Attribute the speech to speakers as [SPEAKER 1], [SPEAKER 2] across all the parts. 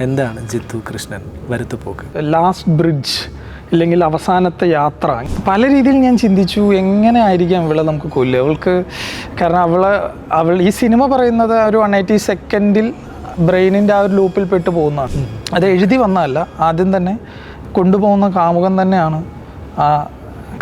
[SPEAKER 1] എന്താണ് Jithu Krishnan വരുത്തുപോക്ക്?
[SPEAKER 2] Last bridge ഇല്ലെങ്കിൽ അവസാനത്തെ യാത്ര. പല രീതിയിൽ ഞാൻ ചിന്തിച്ചു, എങ്ങനെ ആയിരിക്കാം ഇവളെ നമുക്ക് കൊല്ലുക. അവൾക്ക് കാരണം അവൾ ഈ സിനിമ പറയുന്നത് ഒരു 180 സെക്കൻഡിൽ ബ്രെയിനിൻ്റെ ആ ഒരു ലൂപ്പിൽ പെട്ട് പോകുന്നതാണ്. അത് എഴുതി വന്നതല്ല, ആദ്യം തന്നെ കൊണ്ടുപോകുന്ന കാമുകൻ തന്നെയാണ് ആ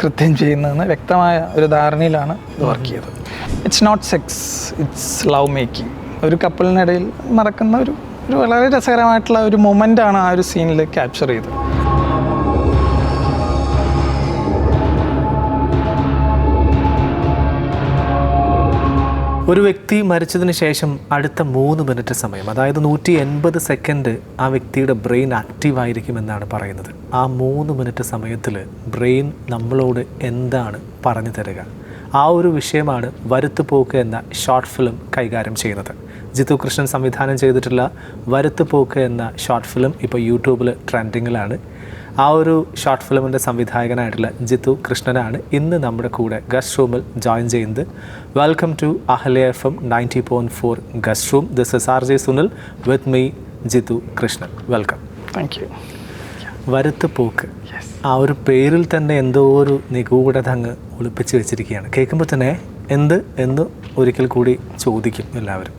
[SPEAKER 2] കൃത്യം ചെയ്യുന്നതെന്ന് വ്യക്തമായ ഒരു ധാരണയിലാണ് ഇത് വർക്ക് ചെയ്തത്. It's not sex, it's love making. ഒരു കപ്പിളിനിടയിൽ നടക്കുന്ന ഒരു വളരെ രസകരമായിട്ടുള്ള ഒരു മൊമെൻ്റാണ് ആ ഒരു സീനിൽ ക്യാപ്ചർ ചെയ്തത്.
[SPEAKER 1] ഒരു വ്യക്തി മരിച്ചതിന് ശേഷം അടുത്ത 3 മിനിറ്റ് സമയം, അതായത് 180 സെക്കൻഡ് ആ വ്യക്തിയുടെ ബ്രെയിൻ ആക്റ്റീവായിരിക്കുമെന്നാണ് പറയുന്നത്. ആ 3 മിനിറ്റ് സമയത്തിൽ ബ്രെയിൻ നമ്മളോട് എന്താണ് പറഞ്ഞു തരിക? ആ ഒരു വിഷയമാണ് വരുത്തുപോക്ക് എന്ന ഷോർട്ട് ഫിലിം കൈകാര്യം ചെയ്യുന്നത്. ജിത്തു കൃഷ്ണൻ സംവിധാനം ചെയ്തിട്ടുള്ള വരുത്തുപോക്ക് എന്ന ഷോർട്ട് ഫിലിം ഇപ്പോൾ യൂട്യൂബിൽ ട്രെൻഡിങ്ങിലാണ്. ആ ഒരു ഷോർട്ട് ഫിലിമിൻ്റെ സംവിധായകനായിട്ടുള്ള ജിത്തു കൃഷ്ണനാണ് ഇന്ന് നമ്മുടെ കൂടെ ഗസ്റ്റ് റൂമിൽ ജോയിൻ ചെയ്യുന്നത്. Welcome to Ahalya FM 90.4 guest room. This is RJ Sunil with me Jithu Krishnan. Welcome.
[SPEAKER 2] Thank you.
[SPEAKER 1] വരുത്തുപോക്ക്, ആ ഒരു പേരിൽ തന്നെ എന്തോ ഒരു നിഗൂഢത അങ്ങ് ഒളിപ്പിച്ച് വെച്ചിരിക്കുകയാണ്. കേൾക്കുമ്പോൾ തന്നെ എന്ന് ഒരിക്കൽ കൂടി ചോദിക്കും എല്ലാവരും,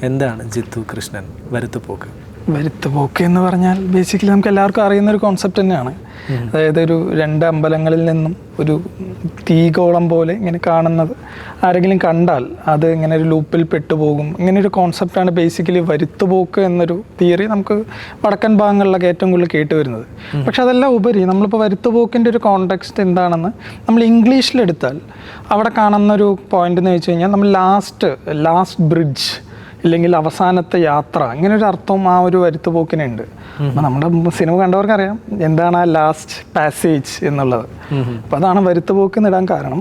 [SPEAKER 1] എന്താണ് ജിത്തു കൃഷ്ണൻ വരുത്തുപോക്ക്?
[SPEAKER 2] വരുത്തുപോക്ക് എന്ന് പറഞ്ഞാൽ ബേസിക്കലി നമുക്ക് എല്ലാവർക്കും അറിയുന്ന ഒരു കോൺസെപ്റ്റ് തന്നെയാണ്. അതായത് ഒരു 2 അമ്പലങ്ങളിൽ നിന്നും ഒരു തീഗോളം പോലെ ഇങ്ങനെ കാണുന്നത് ആരെങ്കിലും കണ്ടാൽ അത് ഇങ്ങനെ ഒരു ലൂപ്പിൽ പെട്ടുപോകും. ഇങ്ങനെ ഒരു കോൺസെപ്റ്റാണ് ബേസിക്കലി വരുത്തുപോക്ക് എന്നൊരു തിയറി നമുക്ക് വടക്കൻ ഭാഗങ്ങളിലൊക്കെ ഏറ്റവും കൂടുതൽ കേട്ട് വരുന്നത്. പക്ഷെ അതെല്ലാം ഉപരി നമ്മളിപ്പോൾ വരുത്തുപോക്കിൻ്റെ ഒരു കോണ്ടെക്സ്റ്റ് എന്താണെന്ന് നമ്മൾ ഇംഗ്ലീഷിലെടുത്താൽ അവിടെ കാണുന്നൊരു പോയിന്റ് എന്ന് വെച്ച് കഴിഞ്ഞാൽ നമ്മൾ ലാസ്റ്റ് ബ്രിഡ്ജ് ഇല്ലെങ്കിൽ അവസാനത്തെ യാത്ര, ഇങ്ങനെ ഒരു അർത്ഥം ആ ഒരു വരുത്തുപോക്കിനുണ്ട്. അപ്പം നമ്മുടെ സിനിമ കണ്ടവർക്കറിയാം എന്താണ് ആ ലാസ്റ്റ് പാസേജ് എന്നുള്ളത്. അപ്പം അതാണ് വരുത്തുപോക്ക് എന്നിടാൻ കാരണം.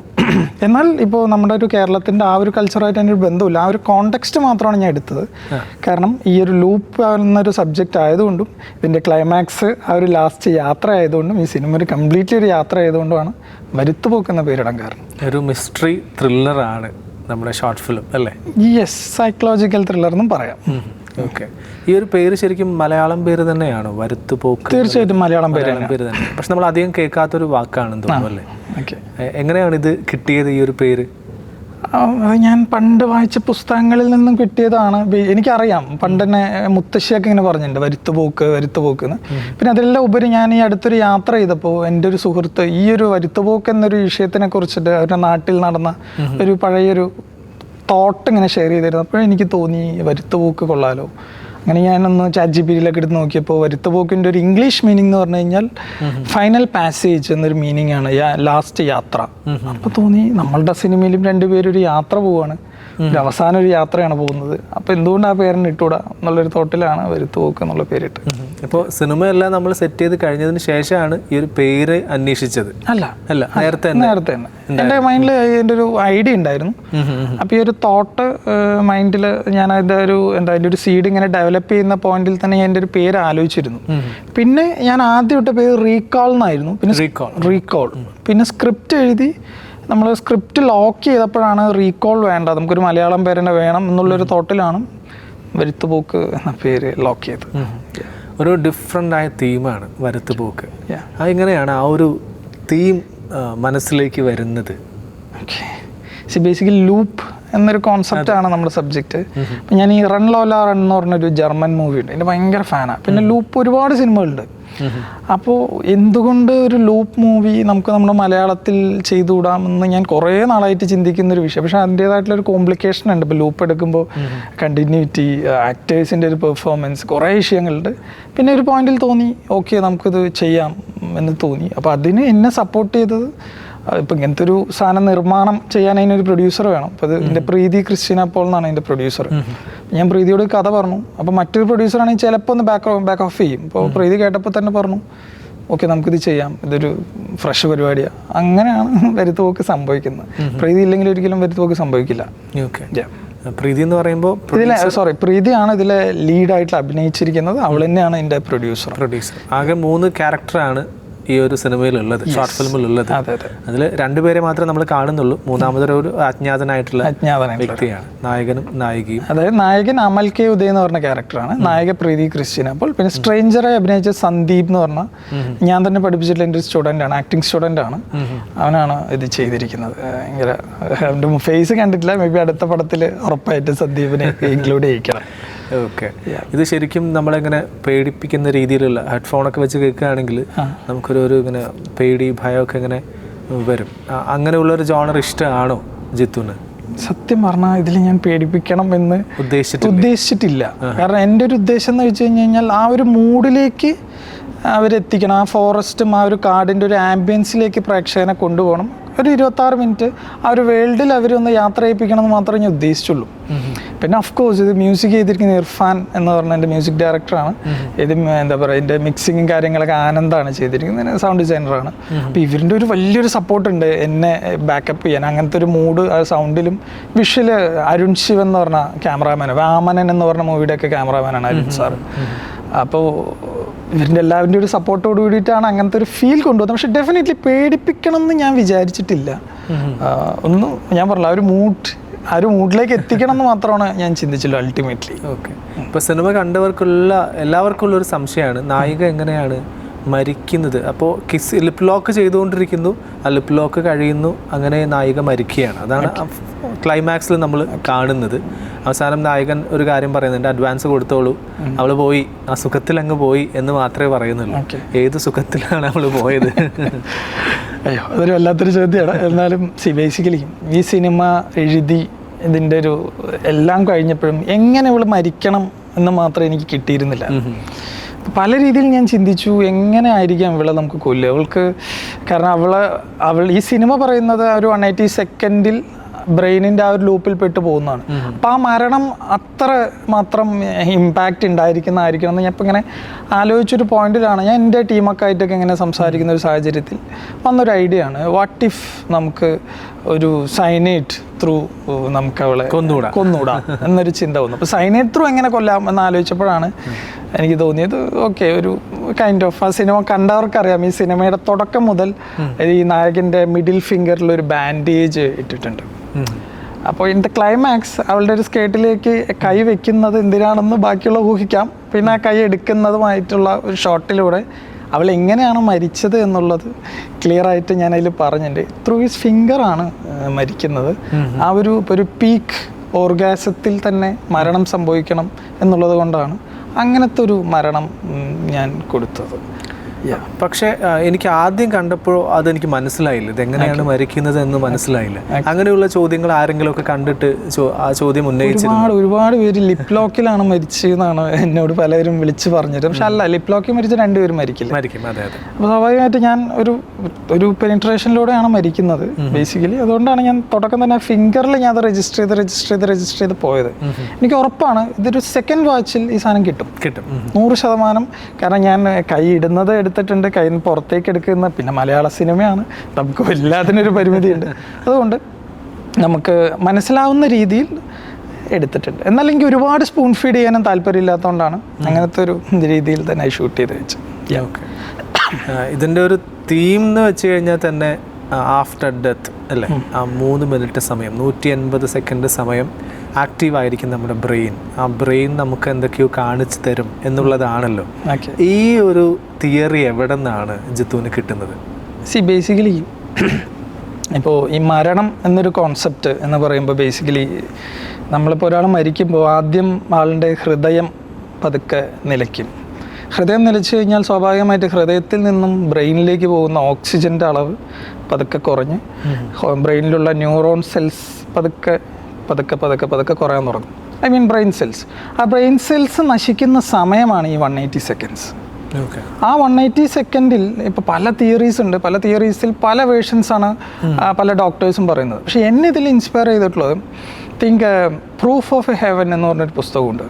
[SPEAKER 2] എന്നാൽ ഇപ്പോൾ നമ്മുടെ ഒരു കേരളത്തിൻ്റെ ആ ഒരു കൾച്ചറായിട്ട് അതിൻ്റെ ഒരു ബന്ധമില്ല. ആ ഒരു കോണ്ടെക്സ്റ്റ് മാത്രമാണ് ഞാൻ എടുത്തത്. കാരണം ഈ ഒരു ലൂപ്പ് എന്നൊരു സബ്ജക്റ്റ് ആയതുകൊണ്ടും ഇതിൻ്റെ ക്ലൈമാക്സ് ആ ഒരു ലാസ്റ്റ് യാത്ര ആയതുകൊണ്ടും ഈ സിനിമ ഒരു കംപ്ലീറ്റ്ലി ഒരു യാത്ര ആയതുകൊണ്ടുമാണ് വരുത്തുപോക്ക് എന്ന പേരിടാൻ കാരണം.
[SPEAKER 1] ഒരു മിസ്റ്ററി ത്രില്ലറാണ് നമ്മുടെ ഷോർട്ട് ഫിലിം അല്ലേ?
[SPEAKER 2] യെസ്, സൈക്കോളജിക്കൽ ത്രില്ലർ എന്നും പറയാം.
[SPEAKER 1] ഓക്കെ. ഈ ഒരു പേര് ശരിക്കും മലയാളം പേര് തന്നെയാണോ വരുത്തുപോക്ക്?
[SPEAKER 2] തീർച്ചയായിട്ടും മലയാളം പേര്
[SPEAKER 1] തന്നെ. പക്ഷെ നമ്മൾ അധികം കേൾക്കാത്തൊരു വാക്കാണെന്ന് തോന്നുന്നു അല്ലേ?
[SPEAKER 2] ഓക്കെ.
[SPEAKER 1] എങ്ങനെയാണ് ഇത് കിട്ടിയത്, ഈ ഒരു പേര്?
[SPEAKER 2] ഞാൻ പണ്ട് വായിച്ച പുസ്തകങ്ങളിൽ നിന്നും കിട്ടിയതാണ്. എനിക്കറിയാം, പണ്ട് തന്നെ മുത്തശ്ശിയൊക്കെ ഇങ്ങനെ പറഞ്ഞിട്ടുണ്ട് വരുത്തുപോക്ക് എന്ന്. പിന്നെ അതെല്ലാം ഉപരി ഞാൻ ഈ അടുത്തൊരു യാത്ര ചെയ്തപ്പോൾ എൻ്റെ ഒരു സുഹൃത്ത് ഈ ഒരു വരുത്തുപോക്ക് എന്നൊരു വിഷയത്തിനെ കുറിച്ചിട്ട് അവരുടെ നാട്ടിൽ നടന്ന ഒരു പഴയൊരു തോട്ട് ഇങ്ങനെ ഷെയർ ചെയ്തിരുന്നു. അപ്പോഴേ എനിക്ക് തോന്നി വരുത്തുപോക്ക് കൊള്ളാലോ. അങ്ങനെ ഞാനൊന്ന് ChatGPT-യിലൊക്കെ എടുത്ത് നോക്കിയപ്പോൾ വരുത്തുപോക്കിൻ്റെ ഒരു ഇംഗ്ലീഷ് മീനിങ് എന്ന് പറഞ്ഞു കഴിഞ്ഞാൽ ഫൈനൽ പാസേജ് എന്നൊരു മീനിങ് ആണ്, ലാസ്റ്റ് യാത്ര. അപ്പോൾ തോന്നി നമ്മളുടെ സിനിമയിലും 2 പേരും ഒരു യാത്ര പോവുകയാണ്, ഒരു അവസാനം ഒരു യാത്രയാണ് പോകുന്നത്. അപ്പോൾ എന്തുകൊണ്ട് ആ പേരിന് ഇട്ടുകൂടാ എന്നുള്ളൊരു തോട്ടിലാണ് വരുത്തുപോക്ക് എന്നുള്ള പേരിട്ട്.
[SPEAKER 1] ഇപ്പോൾ സിനിമയെല്ലാം നമ്മൾ സെറ്റ് ചെയ്ത് കഴിഞ്ഞതിന് ശേഷമാണ് ഈ ഒരു പേര് അന്വേഷിച്ചത്? അല്ല, നേരത്തെ തന്നെ
[SPEAKER 2] എൻ്റെ മൈൻഡിൽ അതിൻ്റെ ഒരു ഐഡിയ ഉണ്ടായിരുന്നു. അപ്പോൾ ഈ ഒരു തോട്ട് മൈൻഡിൽ ഞാൻ അതിൻ്റെ ഒരു സീഡ് ഇങ്ങനെ ഡെവലപ്പ് ചെയ്യുന്ന പോയിന്റിൽ തന്നെ ഞാൻ എൻ്റെ ഒരു പേര് ആലോചിച്ചിരുന്നു. പിന്നെ ഞാൻ ആദ്യം ഇട്ട പേര് റീകോൾ എന്നായിരുന്നു. പിന്നെ റീകോൾ പിന്നെ സ്ക്രിപ്റ്റ് എഴുതി നമ്മൾ സ്ക്രിപ്റ്റ് ലോക്ക് ചെയ്തപ്പോഴാണ് റീകോൾ വേണ്ട, നമുക്കൊരു മലയാളം പേരെന്നെ വേണം എന്നുള്ളൊരു തോട്ടിലാണ് വരുത്തുപോക്ക് എന്ന പേര് ലോക്ക് ചെയ്തത്.
[SPEAKER 1] ഒരു ഡിഫറെൻ്റ് ആയ തീമാണ് വരുത്തുപോക്ക്. അതെങ്ങനെയാണ് ആ ഒരു തീം മനസ്സിലേക്ക് വരുന്നത്?
[SPEAKER 2] ബേസിക്കലി ലൂപ്പ് എന്നൊരു കോൺസെപ്റ്റാണ് നമ്മുടെ സബ്ജക്റ്റ്. അപ്പം ഞാൻ ഈ റൺ ലോല റൺ എന്ന് പറഞ്ഞൊരു ജർമ്മൻ മൂവി ഉണ്ട്, എൻ്റെ ഭയങ്കര ഫാനാണ്. പിന്നെ ലൂപ്പ് ഒരുപാട് സിനിമകളുണ്ട്. അപ്പോൾ എന്തുകൊണ്ട് ഒരു ലൂപ്പ് മൂവി നമുക്ക് നമ്മുടെ മലയാളത്തിൽ ചെയ്തുകൂടാമെന്ന് ഞാൻ കുറേ നാളായിട്ട് ചിന്തിക്കുന്നൊരു വിഷയം. പക്ഷേ അതിൻ്റേതായിട്ടുള്ളൊരു കോംപ്ലിക്കേഷൻ ഉണ്ട്. ഇപ്പോൾ ലൂപ്പ് എടുക്കുമ്പോൾ കണ്ടിന്യൂറ്റി, ആക്ടേഴ്സിൻ്റെ ഒരു പെർഫോമൻസ്, കുറേ വിഷയങ്ങളുണ്ട്. പിന്നെ ഒരു പോയിന്റിൽ തോന്നി ഓക്കെ നമുക്കിത് ചെയ്യാം എന്ന് തോന്നി. അപ്പോൾ അതിന് എന്നെ സപ്പോർട്ട് ചെയ്തത്, ഇപ്പം ഇങ്ങനത്തെ ഒരു സാധനം നിർമ്മാണം ചെയ്യാൻ അതിനൊരു പ്രൊഡ്യൂസർ വേണം. അപ്പോൾ അത് എൻ്റെ പ്രീതി ക്രിസ്റ്റീന പോൾ എന്നാണ് എൻ്റെ പ്രൊഡ്യൂസർ. ഞാൻ പ്രീതിയോട് കഥ പറഞ്ഞു. അപ്പോൾ മറ്റൊരു പ്രൊഡ്യൂസറാണെങ്കിൽ ചിലപ്പോൾ ഒന്ന് ബാക്ക് ഓഫ് ചെയ്യും. അപ്പോൾ പ്രീതി കേട്ടപ്പോൾ തന്നെ പറഞ്ഞു ഓക്കെ നമുക്കിത് ചെയ്യാം, ഇതൊരു ഫ്രഷ് പരിപാടിയാണ്. അങ്ങനെയാണ് വരുത്തുപോക്ക് സംഭവിക്കുന്നത്. പ്രീതി ഇല്ലെങ്കിൽ ഒരിക്കലും വരുത്തുപോക്ക് സംഭവിക്കില്ല.
[SPEAKER 1] പ്രീതി എന്ന് പറയുമ്പോൾ
[SPEAKER 2] പ്രീതിയാണ് ഇതിലെ ലീഡായിട്ട് അഭിനയിച്ചിരിക്കുന്നത്. അവൾ തന്നെയാണ് എൻ്റെ പ്രൊഡ്യൂസർ.
[SPEAKER 1] ആകെ 3 ക്യാരക്ടറാണ് ഈ ഒരു സിനിമയിലുള്ളത്, ഷോർട്ട് ഫിലിമിലുള്ളത്. അതിൽ രണ്ടുപേരെ മാത്രമേ നമ്മൾ കാണുന്നുള്ളൂ. മൂന്നാമതൊരു അജ്ഞാതനായിട്ടുള്ള വ്യക്തിയാണ് നായകനും നായികയും.
[SPEAKER 2] അതായത് നായകൻ അമൽ കെ ഉദയ് എന്ന് പറഞ്ഞ ക്യാരക്ടറാണ്, നായിക പ്രീതി ക്രിസ്റ്റ്യൻ. അപ്പോൾ പിന്നെ സ്ട്രേഞ്ചറെ അഭിനയിച്ച സന്ദീപ് എന്ന് പറഞ്ഞ ഞാൻ തന്നെ പഠിപ്പിച്ചിട്ടുള്ള എൻ്റെ ഒരു സ്റ്റുഡൻ്റ് ആണ്, ആക്ടിങ് സ്റ്റുഡൻ്റ് ആണ്. അവനാണ് ഇത് ചെയ്തിരിക്കുന്നത്. ഭയങ്കര അവൻ്റെ ഫേസ് കണ്ടിട്ടില്ല, മേ ബി അടുത്ത പടത്തിൽ ഉറപ്പായിട്ട് സന്ദീപിനെ ഇൻക്ലൂഡ് ചെയ്യിക്കണം.
[SPEAKER 1] ഓക്കെ, ഇത് ശരിക്കും നമ്മളെങ്ങനെ പേടിപ്പിക്കുന്ന രീതിയിലുള്ള ഹെഡ്ഫോണൊക്കെ വെച്ച് കേൾക്കുകയാണെങ്കിൽ നമുക്കൊരു ഇങ്ങനെ പേടി ഭയമൊക്കെ ഇങ്ങനെ വരും. അങ്ങനെയുള്ളൊരു ജോണർ ഇഷ്ടമാണോ ജിത്തുന്?
[SPEAKER 2] സത്യം പറഞ്ഞാൽ ഇതിൽ ഞാൻ പേടിപ്പിക്കണം എന്ന് ഉദ്ദേശിച്ചിട്ടില്ല. കാരണം എൻ്റെ ഒരു ഉദ്ദേശം എന്ന് വെച്ച് കഴിഞ്ഞാൽ ആ ഒരു മൂഡിലേക്ക് അവരെത്തിക്കണം. ആ ഫോറസ്റ്റും ആ ഒരു കാടിൻ്റെ ഒരു ആംബിയൻസിലേക്ക് പ്രേക്ഷകനെ കൊണ്ടുപോകണം. ഒരു 26 മിനിറ്റ് ആ ഒരു വേൾഡിൽ അവരൊന്ന് യാത്ര ചെയ്യിപ്പിക്കണം എന്ന് മാത്രമേ ഞാൻ ഉദ്ദേശിച്ചുള്ളൂ. പിന്നെ ഓഫ്കോഴ്സ് ഇത് മ്യൂസിക് ചെയ്തിരിക്കുന്ന ഇർഫാൻ എന്ന് പറഞ്ഞ എൻ്റെ മ്യൂസിക് ഡയറക്ടറാണ്. ഇത് എന്താ പറയുക, ഇതിൻ്റെ മിക്സിങ്ങും കാര്യങ്ങളൊക്കെ ആനന്ദാണ് ചെയ്തിരിക്കുന്നത്, സൗണ്ട് ഡിസൈനറാണ്. അപ്പോൾ ഇവരുടെ ഒരു വലിയൊരു സപ്പോർട്ടുണ്ട് എന്നെ ബാക്കപ്പ് ചെയ്യാൻ. അങ്ങനത്തെ ഒരു മൂഡ് ആ സൗണ്ടിലും വിഷ്വല് അരുൺ ശിവൻ എന്ന് പറഞ്ഞ ക്യാമറാമാൻ, വാമനൻ എന്ന് പറഞ്ഞ മൂവിയുടെയൊക്കെ ക്യാമറാമാനാണ് അരുൺ സാർ. അപ്പോൾ ഇവരുടെ എല്ലാവരുടെ ഒരു സപ്പോർട്ടോട് കൂടിയിട്ടാണ് അങ്ങനത്തെ ഒരു ഫീൽ കൊണ്ടുവന്നത്. പക്ഷെ ഡെഫിനറ്റ്ലി പേടിപ്പിക്കണം എന്ന് ഞാൻ വിചാരിച്ചിട്ടില്ല. ഒന്നും ഞാൻ പറഞ്ഞില്ല, ആ ഒരു മൂഡിലേക്ക് എത്തിക്കണം എന്ന് മാത്രമാണ് ഞാൻ ചിന്തിച്ചുള്ളൂ അൾട്ടിമേറ്റ്ലി.
[SPEAKER 1] ഓക്കെ, ഇപ്പോൾ സിനിമ എല്ലാവർക്കും ഉള്ളൊരു സംശയമാണ് നായിക എങ്ങനെയാണ് മരിക്കുന്നത്. അപ്പോൾ ലിപ് ലോക്ക് ചെയ്തുകൊണ്ടിരിക്കുന്നു, ആ ലിപ് ലോക്ക് കഴിയുന്നു, അങ്ങനെ നായിക മരിക്കുകയാണ്. അതാണ് ക്ലൈമാക്സിൽ നമ്മൾ കാണുന്നത്. അവസാനം നായകൻ ഒരു കാര്യം പറയുന്നുണ്ട്, അഡ്വാൻസ് കൊടുത്തോളൂ, അവൾ പോയി, ആ സുഖത്തിൽ അങ്ങ് പോയി എന്ന് മാത്രമേ പറയുന്നുള്ളൂ. ഏത് സുഖത്തിലാണ് അവൾ പോയത്?
[SPEAKER 2] അയ്യോ, അതൊരു വല്ലാത്തൊരു ചോദ്യമാണ്. എന്നാലും ബേസിക്കലി ഈ സിനിമ എഴുതി ഇതിൻ്റെ ഒരു എല്ലാം കഴിഞ്ഞപ്പോഴും എങ്ങനെ ഇവൾ മരിക്കണം എന്ന് മാത്രം എനിക്ക് കിട്ടിയിരുന്നില്ല. പല രീതിയിൽ ഞാൻ ചിന്തിച്ചു, എങ്ങനെ ആയിരിക്കാം ഇവളെ നമുക്ക് കൊല്ലുക. അവൾക്ക് കാരണം അവൾ ഈ സിനിമ പറയുന്നത് ഒരു 180 സെക്കൻഡിൽ ബ്രെയിനിൻ്റെ ആ ഒരു ലൂപ്പിൽ പെട്ട് പോകുന്നതാണ്. അപ്പം ആ മരണം അത്ര മാത്രം ഇമ്പാക്റ്റ് ഉണ്ടായിരിക്കുന്നതായിരിക്കണം എന്ന് ഞാൻ ഇപ്പം ഇങ്ങനെ ആലോചിച്ചൊരു പോയിന്റിലാണ് ഞാൻ എൻ്റെ ടീമൊക്കെ ആയിട്ടൊക്കെ ഇങ്ങനെ സംസാരിക്കുന്ന ഒരു സാഹചര്യത്തിൽ വന്നൊരു ഐഡിയ ആണ്, വാട്ട് ഇഫ് നമുക്ക് ഒരു സൈനേറ്റ് ത്രൂ നമുക്ക് അവളെ കൊന്നൂടാ എന്നൊരു ചിന്ത വന്നു. അപ്പോൾ സൈനേറ്റ് ത്രൂ എങ്ങനെ കൊല്ലാം എന്ന് ആലോചിച്ചപ്പോഴാണ് എനിക്ക് തോന്നിയത്, ഓക്കെ, ഒരു കൈൻഡ് ഓഫ് ആ സിനിമ കണ്ടവർക്കറിയാം, ഈ സിനിമയുടെ തുടക്കം മുതൽ ഈ നായകൻ്റെ മിഡിൽ ഫിംഗറിൽ ഒരു ബാൻഡേജ് ഇട്ടിട്ടുണ്ട്. അപ്പോൾ ഇൻ ദ ക്ലൈമാക്സ് അവളുടെ ഒരു സ്കേർട്ടിലേക്ക് കൈ വെക്കുന്നത് എന്തിനാണെന്ന് ബാക്കിയുള്ള ഊഹിക്കാം. പിന്നെ ആ കൈ എടുക്കുന്നതുമായിട്ടുള്ള ഒരു ഷോട്ടിലൂടെ അവൾ എങ്ങനെയാണ് മരിച്ചത് എന്നുള്ളത് ക്ലിയർ ആയിട്ട് ഞാൻ അതിൽ പറഞ്ഞിട്ടുണ്ട്. ത്രൂ ഹിസ് ഫിംഗറാണ് മരിക്കുന്നത്. ആ ഒരു പീക്ക് ഓർഗാസത്തിൽ തന്നെ മരണം സംഭവിക്കണം എന്നുള്ളത് കൊണ്ടാണ് അങ്ങനത്തെ ഒരു മരണം ഞാൻ കൊടുത്തത്.
[SPEAKER 1] പക്ഷേ എനിക്ക് ആദ്യം കണ്ടപ്പോൾ അതെനിക്ക് മനസ്സിലായില്ല, ഇതെങ്ങനെയാണ് മരിക്കുന്നത് എന്ന് മനസ്സിലായില്ല. അങ്ങനെയുള്ള ചോദ്യങ്ങൾ ആരെങ്കിലും ഒക്കെ കണ്ടിട്ട് ആ ചോദ്യം ഉന്നയിച്ചിരുന്നു.
[SPEAKER 2] ഒരുപാട് പേര് ലിപ് ലോക്കിലാണ് മരിച്ചതെന്നാണ് എന്നോട് പലരും വിളിച്ച് പറഞ്ഞത്. പക്ഷെ അല്ല, ലിപ് ലോക്കിൽ മരിച്ച രണ്ടുപേരും മരിക്കും. അതെ. അപ്പോൾ സ്വാഭാവികമായിട്ട് ഞാൻ ഒരു പെനിട്രേഷനിലൂടെയാണ് മരിക്കുന്നത് ബേസിക്കലി. അതുകൊണ്ടാണ് ഞാൻ തുടക്കം തന്നെ ഫിംഗറിൽ ഞാൻ അത് രജിസ്റ്റർ ചെയ്ത് പോയത്. എനിക്ക് ഉറപ്പാണ് ഇതൊരു സെക്കൻഡ് വാച്ചിൽ ഈ സാധനം കിട്ടും 100%. കാരണം ഞാൻ കൈ ഇടുന്നത് എടുത്തിട്ടുണ്ട്, കയ്യിൽ നിന്ന് പുറത്തേക്ക് എടുക്കുന്ന, പിന്നെ മലയാള സിനിമയാണ്, നമുക്ക് എല്ലാത്തിനൊരു പരിമിതിയുണ്ട്. അതുകൊണ്ട് നമുക്ക് മനസ്സിലാവുന്ന രീതിയിൽ എടുത്തിട്ടുണ്ട്. എന്നാൽ എനിക്ക് ഒരുപാട് സ്പൂൺ ഫീഡ് ചെയ്യാനും താല്പര്യമില്ലാത്തതുകൊണ്ടാണ് അങ്ങനത്തെ ഒരു രീതിയിൽ തന്നെ ഷൂട്ട് ചെയ്ത് വെച്ചത്.
[SPEAKER 1] ഓക്കെ, ഇതിൻ്റെ ഒരു തീം എന്ന് വെച്ച് കഴിഞ്ഞാൽ തന്നെ ആഫ്റ്റർ ഡെത്ത് അല്ലേ, ആ 3 മിനിറ്റ് സമയം, 180 സെക്കൻഡ് സമയം ആക്റ്റീവായിരിക്കും നമ്മുടെ ബ്രെയിൻ. ആ ബ്രെയിൻ നമുക്ക് എന്തൊക്കെയോ കാണിച്ചു തരും എന്നുള്ളതാണല്ലോ. ഈ ഒരു തിയറി എവിടെ നിന്നാണ് ജിത്തുവിന് കിട്ടുന്നത്?
[SPEAKER 2] ബേസിക്കലി ഇപ്പോൾ ഈ മരണം എന്നൊരു കോൺസെപ്റ്റ് എന്ന് പറയുമ്പോൾ ബേസിക്കലി നമ്മളിപ്പോൾ ഒരാൾ മരിക്കുമ്പോൾ ആദ്യം ആളുടെ ഹൃദയം പതുക്കെ നിലയ്ക്കും. ഹൃദയം നിലച്ചു കഴിഞ്ഞാൽ സ്വാഭാവികമായിട്ട് ഹൃദയത്തിൽ നിന്നും ബ്രെയിനിലേക്ക് പോകുന്ന ഓക്സിജൻ്റെ അളവ് പതുക്കെ കുറഞ്ഞ് ബ്രെയിനിലുള്ള ന്യൂറോൺ സെൽസ് പതുക്കെ കുറയാൻ തുടങ്ങും. I mean brain cells. ആ ബ്രെയിൻ സെൽസ് നശിക്കുന്ന സമയമാണ് ഈ 180 സെക്കൻഡ്സ്. ആ 180 സെക്കൻഡിൽ ഇപ്പോൾ പല തിയറീസ് ഉണ്ട്. പല തിയറീസിൽ പല വേർഷൻസാണ് പല ഡോക്ടേഴ്സും പറയുന്നത്. പക്ഷേ എന്നെ ഇതിൽ ഇൻസ്പയർ ചെയ്തിട്ടുള്ളത് പ്രൂഫ് ഓഫ് എ ഹെവൻ എന്ന് പറഞ്ഞൊരു പുസ്തകമുണ്ട്.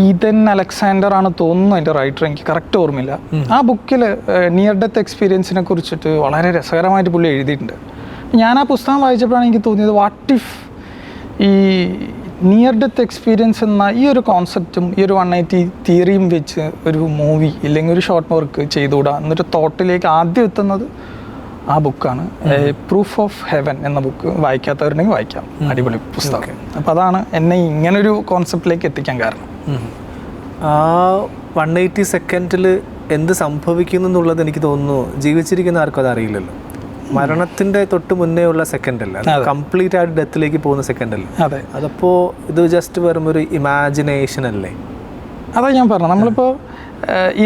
[SPEAKER 2] ഈതൻ അലക്സാണ്ടർ ആണ് തോന്നുന്നു അതിൻ്റെ റൈറ്റർ, എനിക്ക് കറക്റ്റ് ഓർമ്മയില്ല. ആ ബുക്കിൽ നിയർ ഡെത്ത് എക്സ്പീരിയൻസിനെ കുറിച്ചിട്ട് വളരെ രസകരമായിട്ട് പുള്ളി എഴുതിയിട്ടുണ്ട്. ഞാൻ ആ പുസ്തകം വായിച്ചപ്പോഴാണ് എനിക്ക് തോന്നിയത്, വാട്ട് ഇഫ് ഈ നിയർ ഡെത്ത് എക്സ്പീരിയൻസ് എന്ന ഈ ഒരു കോൺസെപ്റ്റും ഈ ഒരു 180 തിയറിയും വെച്ച് ഒരു മൂവി ഇല്ലെങ്കിൽ ഒരു ഷോർട്ട് വർക്ക് ചെയ്തുകൂടാ എന്നൊരു തോട്ടിലേക്ക് ആദ്യം എത്തുന്നത് ആ ബുക്കാണ്. പ്രൂഫ് ഓഫ് ഹെവൻ എന്ന ബുക്ക് വായിക്കാത്തവരുണ്ടെങ്കിൽ വായിക്കാം, അടിപൊളി പുസ്തകം. അപ്പോൾ അതാണ് എന്നെ ഇങ്ങനൊരു കോൺസെപ്റ്റിലേക്ക് എത്തിക്കാൻ കാരണം.
[SPEAKER 1] ആ 180 സെക്കൻഡിൽ എന്ത് സംഭവിക്കുന്നു എന്നുള്ളത് എനിക്ക് തോന്നുന്നു ജീവിച്ചിരിക്കുന്ന ആർക്കും അത് അറിയില്ലല്ലോ. മരണത്തിൻ്റെ തൊട്ട് മുന്നേ ഉള്ള സെക്കൻഡ് അല്ല, കംപ്ലീറ്റ് ആയിട്ട് ഡെത്തിലേക്ക് പോകുന്ന സെക്കൻഡ് അല്ലേ.
[SPEAKER 2] അതെ,
[SPEAKER 1] അതപ്പോൾ ഇത് ജസ്റ്റ് വെറും ഒരു ഇമാജിനേഷൻ അല്ലേ?
[SPEAKER 2] അതാ ഞാൻ പറഞ്ഞത്. നമ്മളിപ്പോൾ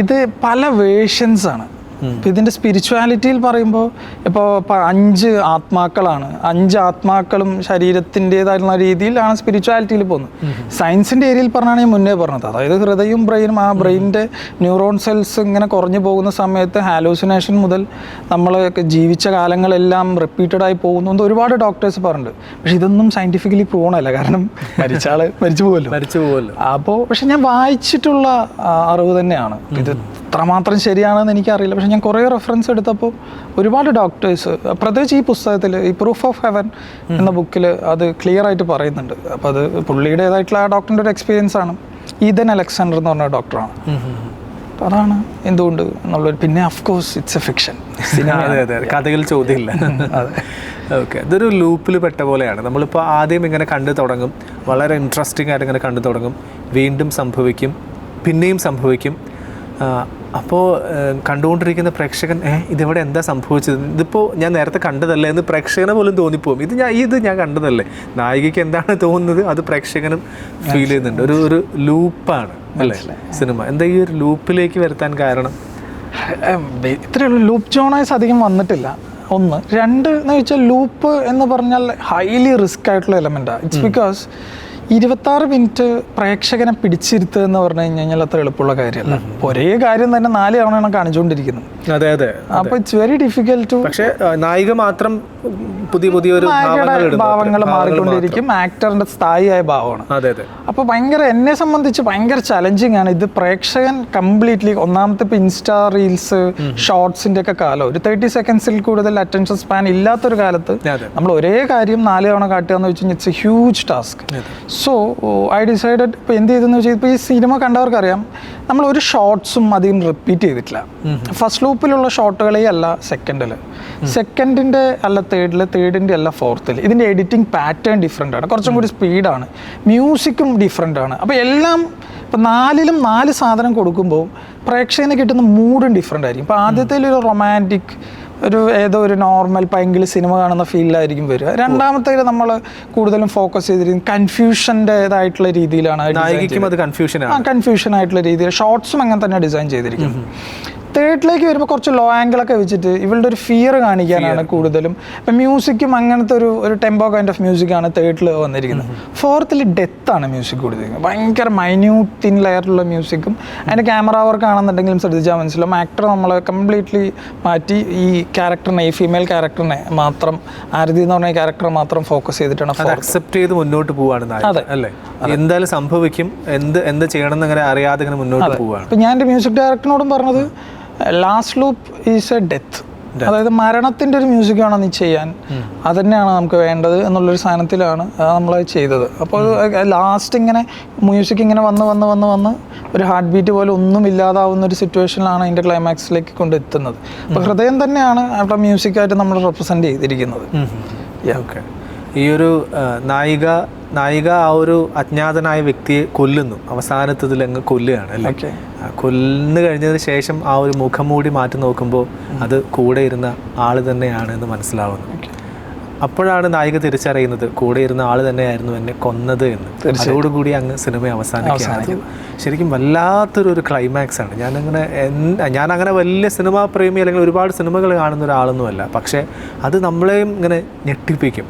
[SPEAKER 2] ഇത് പല വേർഷൻസ് ആണ്. ഇപ്പം ഇതിൻ്റെ സ്പിരിച്വാലിറ്റിയിൽ പറയുമ്പോൾ ഇപ്പോൾ 5 ആത്മാക്കളാണ്, 5 ആത്മാക്കളും ശരീരത്തിൻ്റെതായിട്ടുള്ള രീതിയിലാണ് സ്പിരിച്വാലിറ്റിയിൽ പോകുന്നത്. സയൻസിൻ്റെ ഏരിയയിൽ പറഞ്ഞാണ് ഞാൻ മുന്നേ പറഞ്ഞത്. അതായത് ഹൃദയവും ബ്രെയിനും, ആ ബ്രെയിനിൻ്റെ ന്യൂറോൺ സെൽസ് ഇങ്ങനെ കുറഞ്ഞു പോകുന്ന സമയത്ത് ഹാലൂസിനേഷൻ മുതൽ നമ്മൾ ജീവിച്ച കാലങ്ങളെല്ലാം റിപ്പീറ്റഡായി പോകുന്നു എന്ന് ഒരുപാട് ഡോക്ടേഴ്സ് പറഞ്ഞിട്ടുണ്ട്. പക്ഷെ ഇതൊന്നും സയൻറ്റിഫിക്കലി പ്രൂവണല്ല, കാരണം മരിച്ച ആൾ മരിച്ചു പോകുമല്ലോ. അപ്പോൾ പക്ഷെ ഞാൻ വായിച്ചിട്ടുള്ള അറിവ് തന്നെയാണ് ഇത് എത്രമാത്രം ശരിയാണെന്ന് എനിക്കറിയില്ല. പക്ഷെ ഞാൻ കുറേ റെഫറൻസ് എടുത്തപ്പോൾ ഒരുപാട് ഡോക്ടേഴ്സ്, പ്രത്യേകിച്ച് ഈ പുസ്തകത്തിൽ ഈ പ്രൂഫ് ഓഫ് ഹെവൻ എന്ന ബുക്കിൽ അത് ക്ലിയർ ആയിട്ട് പറയുന്നുണ്ട്. അപ്പോൾ അത് പുള്ളിയുടേതായിട്ടുള്ള ആ ഡോക്ടറിൻ്റെ ഒരു എക്സ്പീരിയൻസ് ആണ്. ഈതൻ അലക്സാണ്ടർ എന്ന് പറഞ്ഞ ഡോക്ടറാണ്. അപ്പോൾ അതാണ് എന്തുകൊണ്ട് എന്നുള്ളൊരു. പിന്നെ അഫ്കോഴ്സ് ഇറ്റ്സ് എ ഫിക്ഷൻ,
[SPEAKER 1] കഥകൾ ചോദ്യമില്ല. ഓക്കെ, ഇതൊരു ലൂപ്പിൽ പെട്ട പോലെയാണ്. നമ്മളിപ്പോൾ ആദ്യം ഇങ്ങനെ കണ്ടു തുടങ്ങും, വളരെ ഇൻട്രസ്റ്റിംഗ് ആയിട്ട് ഇങ്ങനെ കണ്ടു തുടങ്ങും, വീണ്ടും സംഭവിക്കും, പിന്നെയും സംഭവിക്കും. അപ്പോൾ കണ്ടുകൊണ്ടിരിക്കുന്ന പ്രേക്ഷകൻ ഇതെവിടെ എന്താ സംഭവിച്ചത്, ഇതിപ്പോൾ ഞാൻ നേരത്തെ കണ്ടതല്ലേ എന്ന് പ്രേക്ഷകനെ പോലും തോന്നിപ്പോവും. ഇത് ഞാൻ കണ്ടതല്ലേ. നായികയ്ക്ക് എന്താണ് തോന്നുന്നത് അത് പ്രേക്ഷകനും ഫീൽ ചെയ്യുന്നുണ്ട്. ഒരു ലൂപ്പാണ് അല്ലേ സിനിമ. എന്താ ഈ ഒരു ലൂപ്പിലേക്ക് വരുത്താൻ കാരണം?
[SPEAKER 2] ഇത്രയുള്ള ലൂപ്പ് ജോണേഴ്സ് അധികം വന്നിട്ടില്ല, ഒന്ന്. രണ്ട് എന്ന് വെച്ചാൽ ലൂപ്പ് എന്ന് പറഞ്ഞാൽ ഹൈലി റിസ്ക് ആയിട്ടുള്ള എലമെൻറ്റാണ്. ഇറ്റ്സ് ബിക്കോസ് 26 മിനിറ്റ് പ്രേക്ഷകനെ പിടിച്ചിരുത്തുക എന്ന് പറഞ്ഞു കഴിഞ്ഞാൽ അത്ര എളുപ്പമുള്ള കാര്യമല്ല. ഒരേ കാര്യം തന്നെ 4 തവണയാണ് കാണിച്ചുകൊണ്ടിരിക്കുന്നത്.
[SPEAKER 1] അതെ അതെ.
[SPEAKER 2] അപ്പോൾ ഇറ്റ്സ് വെരി ഡിഫിക്കൽട്ട്.
[SPEAKER 1] പക്ഷേ നായിക മാത്രം പുതിയൊരു
[SPEAKER 2] ഭാവങ്ങൾ മാറിക്കൊണ്ടിരിക്കും, ആക്ടറിന്റെ സ്ഥായിയായ ഭാവമാണ്.
[SPEAKER 1] അതെ അതെ.
[SPEAKER 2] അപ്പോൾ ഭയങ്കര, എന്നെ സംബന്ധിച്ച് ഭയങ്കര ചലഞ്ചിങ് ആണ് ഇത്. പ്രേക്ഷകൻ കംപ്ലീറ്റ്ലി, ഒന്നാമത്തെ ഇപ്പോൾ ഇൻസ്റ്റാ റീൽസ് ഷോർട്സിന്റെ ഒക്കെ കാലം, ഒരു 30 സെക്കൻഡ്സിൽ കൂടുതൽ അറ്റൻഷൻ സ്പാൻ ഇല്ലാത്തൊരു കാലത്ത് നമ്മൾ ഒരേ കാര്യം 4 തവണ കാട്ടുക എന്ന് വെച്ചാൽ it's A huge task. So I decided, ഇപ്പോൾ എന്ത് ചെയ്തെന്ന് വെച്ചാൽ, ഇപ്പോൾ ഈ സിനിമ കണ്ടവർക്കറിയാം, നമ്മൾ ഒരു ഷോർട്സും അധികം റിപ്പീറ്റ് ചെയ്തിട്ടില്ല. ഫസ്റ്റ് ലൂപ്പിലുള്ള ഷോട്ടുകളേ അല്ല സെക്കൻഡിൽ, സെക്കൻഡിൻ്റെ അല്ല തേർഡിൻ്റെ അല്ല ഫോർത്തിൽ. ഇതിൻ്റെ എഡിറ്റിംഗ് പാറ്റേൺ ഡിഫറെൻ്റ് ആണ്, കുറച്ചും കൂടി സ്പീഡാണ്, മ്യൂസിക്കും ഡിഫറെൻ്റ് ആണ്. അപ്പോൾ എല്ലാം ഇപ്പോൾ 4ലും 4 സാധനം കൊടുക്കുമ്പോൾ പ്രേക്ഷകന് കിട്ടുന്ന മൂഡും ഡിഫറെൻ്റ് ആയിരിക്കും. ഇപ്പോൾ ആദ്യത്തെ ഒരു റൊമാൻറ്റിക്, ഏതോ ഒരു നോർമൽ പൈങ്കിളി സിനിമ കാണുന്ന ഫീലിലായിരിക്കും വരിക. രണ്ടാമത്തേൽ നമ്മൾ കൂടുതലും ഫോക്കസ് ചെയ്തിരിക്കുന്നത് കൺഫ്യൂഷൻ്റെതായിട്ടുള്ള രീതിയിലാണ്, കൺഫ്യൂഷൻ ആയിട്ടുള്ള രീതിയിൽ ഷോർട്സും അങ്ങനെ തന്നെ ഡിസൈൻ ചെയ്തിരിക്കുന്നത്. തേർഡിലേക്ക് വരുമ്പോൾ കുറച്ച് ലോ ആംഗിളൊക്കെ വെച്ചിട്ട് ഇവളുടെ ഒരു ഫിയർ കാണിക്കാനാണ് കൂടുതലും. ഇപ്പം മ്യൂസിക്കും അങ്ങനത്തെ ഒരു ടെമ്പോ കൈൻഡ് ഓഫ് മ്യൂസിക്കാണ് തേർഡിൽ വന്നിരിക്കുന്നത്. ഫോർത്തിൽ ഡെത്താണ് മ്യൂസിക് കൊടുത്തിരിക്കുന്നത്, ഭയങ്കര മൈന്യൂട്ട് തിൻ ലെയറിലുള്ള മ്യൂസിക്കും. അതിൻ്റെ ക്യാമറ വർക്ക് ആണെന്നുണ്ടെങ്കിലും ശ്രദ്ധിച്ചാൽ മനസ്സിലാവും, ആക്ടർ നമ്മളെ കംപ്ലീറ്റ്ലി മാറ്റി ഈ ക്യാരക്ടറിനെ, ഈ ഫീമെയിൽ ക്യാരക്ടറിനെ മാത്രം, ആരതി എന്ന് പറഞ്ഞ ക്യാരക്ടറെ മാത്രം ഫോക്കസ് ചെയ്തിട്ടാണ്
[SPEAKER 1] അക്സെപ്റ്റ് ചെയ്ത് മുന്നോട്ട് പോവാണ്. അതെ അല്ലേ, എന്തായാലും സംഭവിക്കും, എന്ത് ചെയ്യണം എന്നങ്ങനെ അറിയാതെ ഇങ്ങനെ മുന്നോട്ട് പോവുകയാണ്.
[SPEAKER 2] അപ്പം ഞാൻ എൻ്റെ മ്യൂസിക് ഡയറക്ടറിനോടും പറഞ്ഞത്, last loop is A death, അതായത് മരണത്തിൻ്റെ ഒരു മ്യൂസിക് വേണം നീ ചെയ്യാൻ, അത് തന്നെയാണ് നമുക്ക് വേണ്ടത് എന്നുള്ളൊരു സാധനത്തിലാണ് നമ്മളത് ചെയ്തത്. അപ്പോൾ ലാസ്റ്റ് ഇങ്ങനെ മ്യൂസിക് ഇങ്ങനെ വന്ന് ഒരു ഹാർട്ട് ബീറ്റ് പോലെ ഒന്നും ഇല്ലാതാവുന്ന ഒരു സിറ്റുവേഷനിലാണ് അതിൻ്റെ ക്ലൈമാക്സിലേക്ക് കൊണ്ടെത്തുന്നത്. അപ്പോൾ ഹൃദയം തന്നെയാണ് അവിടെ മ്യൂസിക്കായിട്ട് നമ്മൾ റെപ്രസെൻ്റ് ചെയ്തിരിക്കുന്നത്.
[SPEAKER 1] ഓക്കെ, ഈ ഒരു നായിക ആ ഒരു അജ്ഞാതനായ വ്യക്തിയെ കൊല്ലുന്നു, അവസാനത്തതിൽ അങ്ങ് കൊല്ലുകയാണ് അല്ലേ. കൊല്ലുന്നു കഴിഞ്ഞതിന് ശേഷം ആ ഒരു മുഖംമൂടി മാറ്റി നോക്കുമ്പോൾ അത് കൂടെ ഇരുന്ന ആൾ തന്നെയാണ് എന്ന് മനസ്സിലാവുന്നു. അപ്പോഴാണ് നായിക തിരിച്ചറിയുന്നത് കൂടെ ഇരുന്ന ആൾ തന്നെയായിരുന്നു എന്നെ കൊന്നത് എന്ന്. അതോടുകൂടി അങ്ങ് സിനിമ അവസാനിക്കുകയാണ്. ശരിക്കും വല്ലാത്തൊരു ക്ലൈമാക്സ് ആണ്. ഞാനങ്ങനെ വലിയ സിനിമാ പ്രേമി അല്ലെങ്കിൽ ഒരുപാട് സിനിമകൾ കാണുന്ന ഒരാളൊന്നുമല്ല, പക്ഷേ അത് നമ്മളെയും ഇങ്ങനെ ഞെട്ടിപ്പിക്കും.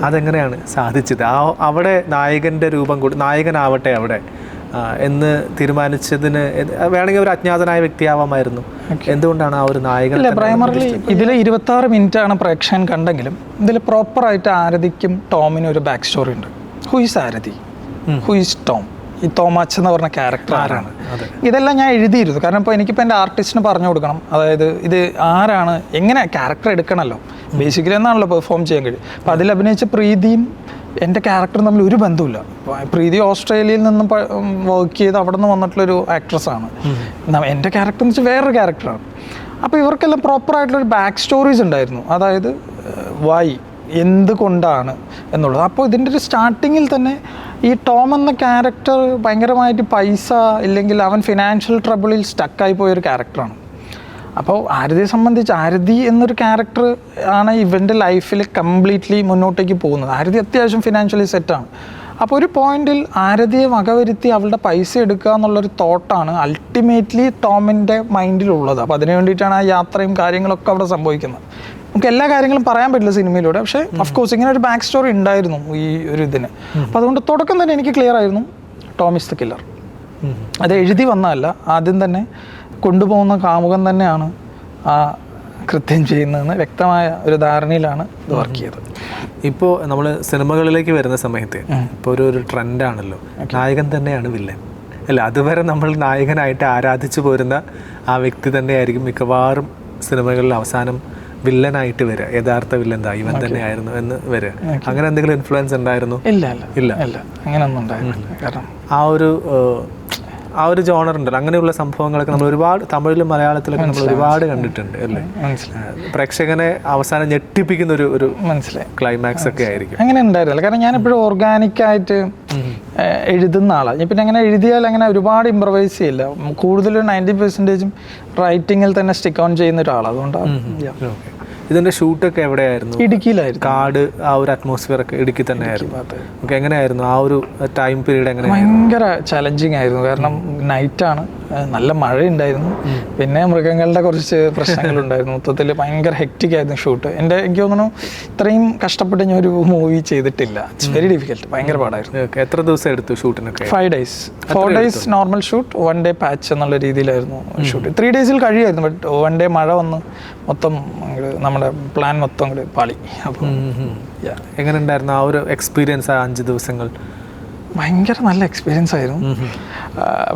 [SPEAKER 1] അതെങ്ങനെയാണ് സാധിച്ചത്? അവിടെ നായകൻ്റെ രൂപം കൂടി, നായകനാവട്ടെ അവിടെ എന്ന് തീരുമാനിച്ചതിന് വേണമെങ്കിൽ ഒരു അജ്ഞാതനായ വ്യക്തിയാവാമായിരുന്നു. എന്തുകൊണ്ടാണ് ആ ഒരു നായകൻ?
[SPEAKER 2] പ്രൈമറിലി ഇതിൽ 26 മിനിറ്റാണ് പ്രേക്ഷകൻ കണ്ടെങ്കിലും ഇതിൽ പ്രോപ്പറായിട്ട് ആരതിക്കും ടോമിനും ഒരു ബാക്ക് സ്റ്റോറി ഉണ്ട്. Who is Arathi, who is Tom, ഈ തോമാച്ച് എന്ന് പറഞ്ഞ ക്യാരക്ടർ ആരാണ്, ഇതെല്ലാം ഞാൻ എഴുതിയിരുന്നു. കാരണം ഇപ്പോൾ എനിക്കിപ്പോൾ എൻ്റെ ആർട്ടിസ്റ്റിന് പറഞ്ഞു കൊടുക്കണം, അതായത് ഇത് ആരാണ്, എങ്ങനെ ക്യാരക്ടർ എടുക്കണമല്ലോ, ബേസിക്കലി എന്നാണല്ലോ പെർഫോം ചെയ്യാൻ കഴിയും. അപ്പോൾ അതിൽ അഭിനയിച്ച പ്രീതിയും എൻ്റെ ക്യാരക്ടർ തമ്മിൽ ഒരു ബന്ധമില്ല. പ്രീതി ഓസ്ട്രേലിയയിൽ നിന്നും വർക്ക് ചെയ്ത് അവിടെ നിന്ന് വന്നിട്ടുള്ളൊരു ആക്ട്രസ്സാണ്. എൻ്റെ ക്യാരക്ടർ എന്ന് വെച്ചാൽ വേറൊരു ക്യാരക്ടറാണ്. അപ്പോൾ ഇവർക്കെല്ലാം പ്രോപ്പറായിട്ടുള്ളൊരു ബാക്ക് സ്റ്റോറീസ് ഉണ്ടായിരുന്നു, അതായത് വൈ, എന്തുകൊണ്ടാണ് എന്നുള്ളത്. അപ്പോൾ ഇതിൻ്റെ ഒരു സ്റ്റാർട്ടിങ്ങിൽ തന്നെ ഈ ടോം എന്ന ക്യാരക്ടർ ഭയങ്കരമായിട്ട് പൈസ ഇല്ലെങ്കിൽ അവൻ ഫിനാൻഷ്യൽ ട്രബിളിൽ സ്റ്റക്കായി പോയൊരു ക്യാരക്ടറാണ്. അപ്പോൾ ആരതിയെ സംബന്ധിച്ച് ആരതി എന്നൊരു ക്യാരക്ടർ ആണ് ഇവൻ്റെ ലൈഫിൽ കംപ്ലീറ്റ്ലി മുന്നോട്ടേക്ക് പോകുന്നത്. ആരതി അത്യാവശ്യം ഫിനാൻഷ്യലി സെറ്റാണ്. അപ്പോൾ ഒരു പോയിന്റിൽ ആരതിയെ വകവരുത്തി അവളുടെ പൈസ എടുക്കുക എന്നുള്ളൊരു തോട്ടാണ് അൾട്ടിമേറ്റ്ലി ടോമിൻ്റെ മൈൻഡിലുള്ളത്. അപ്പോൾ അതിന് വേണ്ടിയിട്ടാണ് ആ യാത്രയും കാര്യങ്ങളൊക്കെ അവിടെ സംഭവിക്കുന്നത്. നമുക്ക് എല്ലാ കാര്യങ്ങളും പറയാൻ പറ്റില്ല സിനിമയിലൂടെ, പക്ഷേ അഫ്കോഴ്സ് ഇങ്ങനെ ഒരു ബാക്ക് സ്റ്റോറി ഉണ്ടായിരുന്നു ഈ ഒരു ഇതിന്. അപ്പോൾ അതുകൊണ്ട് തുടക്കം തന്നെ എനിക്ക് ക്ലിയർ ആയിരുന്നു ടോം ഈസ് ദ കില്ലർ. അത് എഴുതി വന്നതല്ല, ആദ്യം തന്നെ കൊണ്ടുപോകുന്ന കാമുകൻ തന്നെയാണ് ആ കൃത്യം ചെയ്യുന്നതെന്ന് വ്യക്തമായ ഒരു ധാരണയിലാണ് ഇത് വർക്ക് ചെയ്തത്.
[SPEAKER 1] ഇപ്പോൾ നമ്മൾ സിനിമകളിലേക്ക് വരുന്ന സമയത്ത് ഇപ്പോൾ ഒരു ട്രെൻഡാണല്ലോ, നായകൻ തന്നെയാണ് വില്ലൻ അല്ല. അതുവരെ നമ്മൾ നായകനായിട്ട് ആരാധിച്ചു പോരുന്ന ആ വ്യക്തി തന്നെയായിരിക്കും മിക്കവാറും സിനിമകളിൽ അവസാനം വില്ലനായിട്ട് വരിക. യഥാർത്ഥ വില്ലൻ ഇവൻ തന്നെയായിരുന്നു എന്ന് വരിക. അങ്ങനെ എന്തെങ്കിലും ഇൻഫ്ലുവൻസ് ഉണ്ടായിരുന്നു?
[SPEAKER 2] ഇല്ല, അങ്ങനെയൊന്നും ഉണ്ടായിരുന്നില്ല. കാരണം
[SPEAKER 1] ആ ഒരു ജോണർ ഉണ്ടല്ലോ, അങ്ങനെയുള്ള സംഭവങ്ങളൊക്കെ നമ്മൾ ഒരുപാട് തമിഴിലും മലയാളത്തിലൊക്കെ നമ്മൾ ഒരുപാട് കണ്ടിട്ടുണ്ട് അല്ലേ. പ്രേക്ഷകനെ അവസാനം ഞെട്ടിപ്പിക്കുന്ന ഒരു മനസ്സിലായി ക്ലൈമാക്സ് ഒക്കെ ആയിരിക്കും.
[SPEAKER 2] അങ്ങനെ ഉണ്ടായിരുന്നില്ല, കാരണം ഞാൻ എപ്പോഴും ഓർഗാനിക്കായിട്ട് എഴുതുന്ന ആളാണ്. പിന്നെ അങ്ങനെ എഴുതിയാൽ അങ്ങനെ ഒരുപാട് ഇംപ്രവൈസ് ചെയ്യില്ല. കൂടുതലും 90% റൈറ്റിങ്ങിൽ തന്നെ സ്റ്റിക്ക് ഓൺ ചെയ്യുന്ന ഒരാളാണ്. അതുകൊണ്ടാണ്.
[SPEAKER 1] ഇതിന്റെ ഷൂട്ടൊക്കെ എവിടെയായിരുന്നു?
[SPEAKER 2] ഇടുക്കിയിലായിരുന്നു.
[SPEAKER 1] കാട്, ആ ഒരു അറ്റ്മോസ്ഫിയർ ഒക്കെ ഇടുക്കി തന്നെയായിരുന്നു. ഓക്കെ, എങ്ങനെയായിരുന്നു ആ ഒരു ടൈം പീരീഡ്? എങ്ങനെ?
[SPEAKER 2] ഭയങ്കര ചലഞ്ചിങ് ആയിരുന്നു, കാരണം നൈറ്റാണ്, നല്ല മഴയുണ്ടായിരുന്നു, പിന്നെ മൃഗങ്ങളുടെ കുറച്ച് പ്രശ്നങ്ങളുണ്ടായിരുന്നു. മൊത്തത്തിൽ ഭയങ്കര ഹെക്റ്റിക് ആയിരുന്നു ഷൂട്ട്. എനിക്ക് തോന്നുന്നു ഇത്രയും കഷ്ടപ്പെട്ട് ഞാൻ ഒരു മൂവി ചെയ്തിട്ടില്ല. ഇറ്റ്സ് വെരി ഡിഫിക്കൽട്ട്, ഭയങ്കര പാടായിരുന്നു.
[SPEAKER 1] എത്ര ദിവസം എടുത്തു ഷൂട്ടിനൊക്കെ?
[SPEAKER 2] 5 days. 4 days normal shoot, 1 day patch എന്നുള്ള രീതിയിലായിരുന്നു ഷൂട്ട്. 3 days കഴിയുമായിരുന്നു, ബട്ട് 1 day മഴ വന്ന് മൊത്തം നമ്മുടെ പ്ലാൻ മൊത്തം അങ്ങോട്ട് പാളി. അപ്പോൾ
[SPEAKER 1] എങ്ങനെ ഉണ്ടായിരുന്നു ആ ഒരു എക്സ്പീരിയൻസ്? 5 ദിവസങ്ങൾ
[SPEAKER 2] ഭയങ്കര നല്ല എക്സ്പീരിയൻസ് ആയിരുന്നു.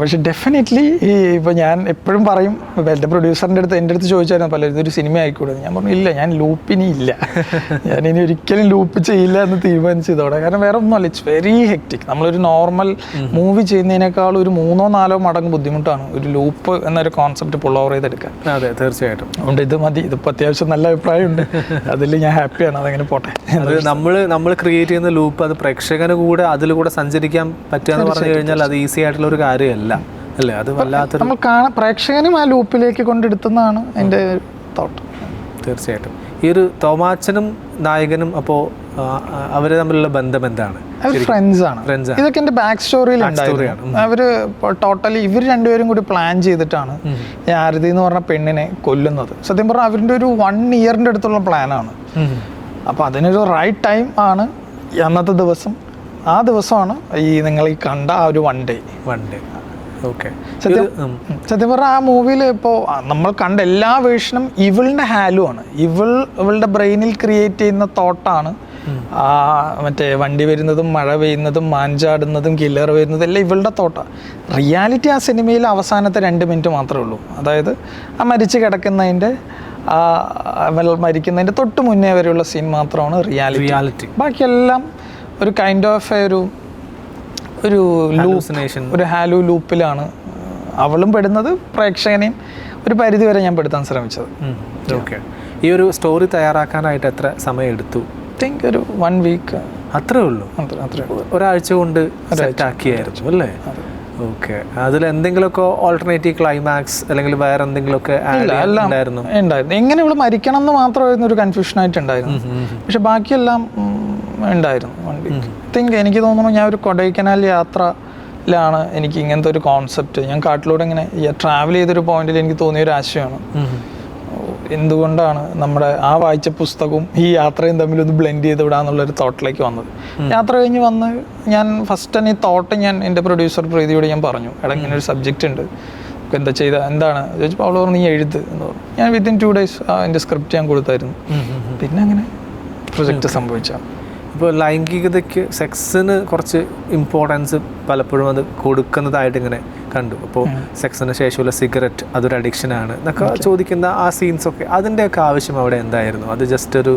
[SPEAKER 2] പക്ഷെ ഡെഫിനറ്റ്ലി ഇപ്പോൾ ഞാൻ എപ്പോഴും പറയും, എൻ്റെ പ്രൊഡ്യൂസറിൻ്റെ എൻ്റെ അടുത്ത് ചോദിച്ചായിരുന്നു പലരും ഇതൊരു സിനിമ ആയിക്കൂടെ. ഞാൻ പറഞ്ഞു ഇല്ല, ഞാൻ ലൂപ്പിനി ഇല്ല, ഞാനിനി ഒരിക്കലും ലൂപ്പ് ചെയ്യില്ല എന്ന് തീരുമാനിച്ചതോടെ. കാരണം വേറെ ഒന്നുമല്ല, ഇറ്റ്സ് വെരി ഹെക്റ്റിക്. നമ്മളൊരു നോർമൽ മൂവി ചെയ്യുന്നതിനേക്കാൾ ഒരു 3-4 മടങ്ങ് ബുദ്ധിമുട്ടാണ് ഒരു ലൂപ്പ് എന്നൊരു കോൺസെപ്റ്റ് പുൾ ഓവർ ചെയ്തെടുക്കാൻ.
[SPEAKER 1] അതെ, തീർച്ചയായിട്ടും.
[SPEAKER 2] അതുകൊണ്ട് ഇത് മതി, ഇതിപ്പോൾ അത്യാവശ്യം നല്ല അഭിപ്രായമുണ്ട്, അതിൽ ഞാൻ ഹാപ്പിയാണ്, അതങ്ങനെ പോട്ടെ.
[SPEAKER 1] അത് നമ്മൾ ക്രിയേറ്റ് ചെയ്യുന്ന ലൂപ്പ് അത് പ്രേക്ഷകന് കൂടെ അതിലൂടെ സഞ്ചരിക്കാൻ പറ്റുക എന്ന് പറഞ്ഞു കഴിഞ്ഞാൽ അത് ഈസി ആയിട്ടുള്ള ഒരു കാര്യമല്ല അല്ലേ. അത് വല്ലാത്തൊരു
[SPEAKER 2] നമ്മൾ പ്രേക്ഷകനും ആ ലൂപ്പിലേക്ക് കൊണ്ടെടുത്തുന്നതാണ് എൻ്റെ തോട്ട്.
[SPEAKER 1] തീർച്ചയായിട്ടും. ഈ ഒരു തോമാച്ചനും നായകനും അപ്പോൾ അവര് തമ്മിലുള്ള ബന്ധം എന്താണ്?
[SPEAKER 2] ഫ്രണ്ട്സ് ആണ്. ഇതൊക്കെ എൻ്റെ ബാക്ക് സ്റ്റോറിയിൽ ഉണ്ടായിരുന്നു. അവര് ടോട്ടലി ഇവർ രണ്ടുപേരും കൂടി പ്ലാൻ ചെയ്തിട്ടാണ് ആരതി എന്ന് പറഞ്ഞ പെണ്ണിനെ കൊല്ലുന്നത്. സത്യം പറഞ്ഞാൽ അവരുടെ ഒരു 1 yearന്റെ അടുത്തുള്ള പ്ലാനാണ്. അപ്പോൾ അതിനൊരു റൈറ്റ് ടൈം ആണ് അന്നത്തെ ദിവസം. ആ ദിവസമാണ് ഈ നിങ്ങൾ ഈ കണ്ട ആ ഒരു 1 day.
[SPEAKER 1] ഓക്കെ.
[SPEAKER 2] സത്യം പറഞ്ഞാൽ ആ മൂവിയിൽ ഇപ്പോൾ നമ്മൾ കണ്ട എല്ലാ വേർഷനും ഇവളുടെ ഹാലു ആണ്. ഇവളുടെ ബ്രെയിനിൽ ക്രിയേറ്റ് ചെയ്യുന്ന തോട്ടാണ് ആ മറ്റേ വണ്ടി വരുന്നതും മഴ പെയ്യുന്നതും മാഞ്ചാടുന്നതും കില്ലർ വരുന്നതും എല്ലാം ഇവളുടെ തോട്ടാണ്. റിയാലിറ്റി ആ സിനിമയിൽ അവസാനത്തെ 2 minute മാത്രമേ ഉള്ളൂ. അതായത് ആ മരിച്ച് കിടക്കുന്നതിൻ്റെ മരിക്കുന്നതിൻ്റെ തൊട്ട് മുന്നേ വരെയുള്ള സീൻ മാത്രമാണ് റിയാലിറ്റി. ബാക്കിയെല്ലാം ഒരു കൈൻഡ് ഓഫ് ഒരു ഹാലു ലൂപ്പിലാണ് അവളും പെടുന്നത്, പ്രേക്ഷകനെയും ഒരു പരിധി വരെ ഞാൻ പെടുത്താൻ ശ്രമിച്ചത്.
[SPEAKER 1] ഓക്കെ. ഈ ഒരു സ്റ്റോറി തയ്യാറാക്കാനായിട്ട് എത്ര സമയം എടുത്തു?
[SPEAKER 2] തിങ്ക് ഒരു 1 week.
[SPEAKER 1] അത്രേ ഉള്ളൂ? ഒരാഴ്ച കൊണ്ട് സെറ്റാക്കിയായിരുന്നു അല്ലേ? ഓക്കെ. അതിൽ എന്തെങ്കിലുമൊക്കെ ഓൾട്ടർനേറ്റീവ് ക്ലൈമാക്സ് അല്ലെങ്കിൽ വേറെ എന്തെങ്കിലുമൊക്കെ ഉണ്ടായിരുന്നു?
[SPEAKER 2] എങ്ങനെ ഇവിടെ മരിക്കണം എന്ന് മാത്രമായിരുന്നു ഒരു കൺഫ്യൂഷൻ ആയിട്ടുണ്ടായിരുന്നു. പക്ഷെ ബാക്കിയെല്ലാം ഉണ്ടായിരുന്നു. 1 week. തിങ്ക് എനിക്ക് തോന്നുന്നു ഞാൻ ഒരു കൊടൈക്കനാൽ യാത്രയിലാണ് എനിക്ക് ഇങ്ങനത്തെ ഒരു കോൺസെപ്റ്റ്, ഞാൻ കാട്ടിലൂടെ ഇങ്ങനെ ട്രാവൽ ചെയ്തൊരു പോയിന്റിൽ എനിക്ക് തോന്നിയൊരു ആശയമാണ് എന്തുകൊണ്ടാണ് നമ്മുടെ ആ വായിച്ച പുസ്തകവും ഈ യാത്രയും തമ്മിലൊന്ന് ബ്ലെൻഡ് ചെയ്ത് വിടാന്നുള്ളൊരു തോട്ടിലേക്ക് വന്നത്. യാത്ര കഴിഞ്ഞ് വന്ന് ഞാൻ ഫസ്റ്റ് തന്നെ ഈ തോട്ട് ഞാൻ എൻ്റെ പ്രൊഡ്യൂസർ പ്രീതിയോട് ഞാൻ പറഞ്ഞു, എടാ ഇങ്ങനെ ഒരു സബ്ജക്റ്റ് ഉണ്ട്, എന്താ ചെയ്ത എന്താണ് ചോദിച്ചപ്പോൾ അവൾ പറഞ്ഞു നീ എഴുത് എന്ന് പറഞ്ഞു. ഞാൻ വിത്തിൻ 2 days എൻ്റെ സ്ക്രിപ്റ്റ് ഞാൻ കൊടുത്തായിരുന്നു. പിന്നെ അങ്ങനെ പ്രൊജക്റ്റ് സംഭവിച്ച.
[SPEAKER 1] ഇപ്പോൾ ലൈംഗികതയ്ക്ക് സെക്സിന് കുറച്ച് ഇമ്പോർട്ടൻസ് പലപ്പോഴും അത് കൊടുക്കുന്നതായിട്ട് ഇങ്ങനെ കണ്ടു. അപ്പോൾ സെക്സിന് ശേഷമുള്ള സിഗരറ്റ് അതൊരു അഡിക്ഷനാണ് എന്നൊക്കെ ചോദിക്കുന്ന ആ സീൻസൊക്കെ അതിൻ്റെയൊക്കെ ആവശ്യം അവിടെ എന്തായിരുന്നു? അത് ജസ്റ്റ് ഒരു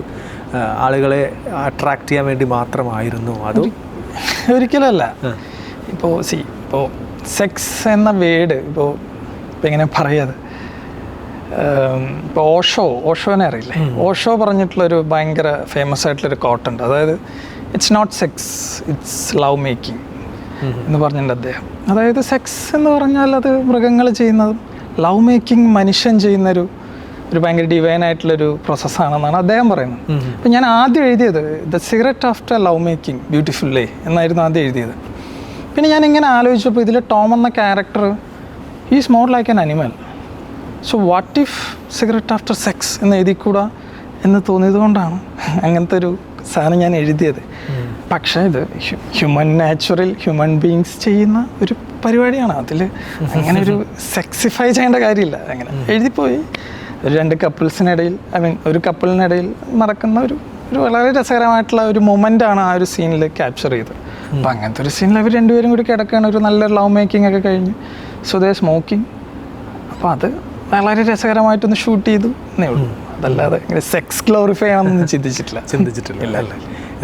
[SPEAKER 1] ആളുകളെ അട്രാക്ട് ചെയ്യാൻ വേണ്ടി മാത്രമായിരുന്നു അതോ?
[SPEAKER 2] ഒരിക്കലല്ല. ഇപ്പോൾ ഇപ്പോൾ സെക്സ് എന്ന വേർഡ് ഇപ്പോൾ എങ്ങനെ പറയാത്, ഇപ്പോൾ ഓഷോനെ അറിയില്ലേ? ഓഷോ പറഞ്ഞിട്ടുള്ളൊരു ഭയങ്കര ഫേമസ് ആയിട്ടുള്ളൊരു കോട്ടുണ്ട്. അതായത് it's not sex, it's love making എന്ന് പറഞ്ഞിട്ടുണ്ട് അദ്ദേഹം. അതായത് സെക്സ് എന്ന് പറഞ്ഞാൽ അത് മൃഗങ്ങൾ ചെയ്യുന്നതും ലവ് മേക്കിംഗ് മനുഷ്യൻ ചെയ്യുന്നൊരു ഭയങ്കര ഡിവൈൻ ആയിട്ടുള്ളൊരു പ്രോസസ്സാണെന്നാണ് അദ്ദേഹം പറയുന്നത്. അപ്പം ഞാൻ ആദ്യം എഴുതിയത് the cigarette after love making beautiful day എന്നായിരുന്നു ആദ്യം എഴുതിയത്. പിന്നെ ഞാൻ ഇങ്ങനെ ആലോചിച്ചപ്പോൾ ഇതിൽ ടോം എന്ന character is more like an animal. So what if cigarette after sex എന്ന് എഴുതിക്കൂടാ എന്ന് തോന്നിയത് കൊണ്ടാണ് അങ്ങനത്തെ ഒരു സാധനം ഞാൻ എഴുതിയത്. പക്ഷേ ഇത് ഹ്യൂമൻ ബീങ്സ് ചെയ്യുന്ന ഒരു പരിപാടിയാണ്. അതിൽ അങ്ങനെ ഒരു സെക്സിഫൈ ചെയ്യേണ്ട കാര്യമില്ല. അങ്ങനെ എഴുതിപ്പോയി. ഒരു രണ്ട് കപ്പിൾസിനിടയിൽ ഒരു കപ്പിളിനിടയിൽ നടക്കുന്ന ഒരു വളരെ രസകരമായിട്ടുള്ള ഒരു മൊമെൻ്റാണ് ആ ഒരു സീനിൽ ക്യാപ്ചർ ചെയ്തത്. അപ്പം അങ്ങനത്തെ ഒരു സീനിൽ അവർ രണ്ടുപേരും കൂടി കിടക്കുകയാണ്, ഒരു നല്ലൊരു ലവ് മേക്കിംഗ് ഒക്കെ കഴിഞ്ഞ്. So they smoking. അപ്പോൾ അത് വളരെ രസകരമായിട്ടൊന്ന് ഷൂട്ട് ചെയ്തു എന്നേ ഉള്ളൂ. അതല്ലാതെ ഇങ്ങനെ സെക്സ് ഗ്ലോറിഫൈ ആണെന്നൊന്നും ചിന്തിച്ചിട്ടില്ല.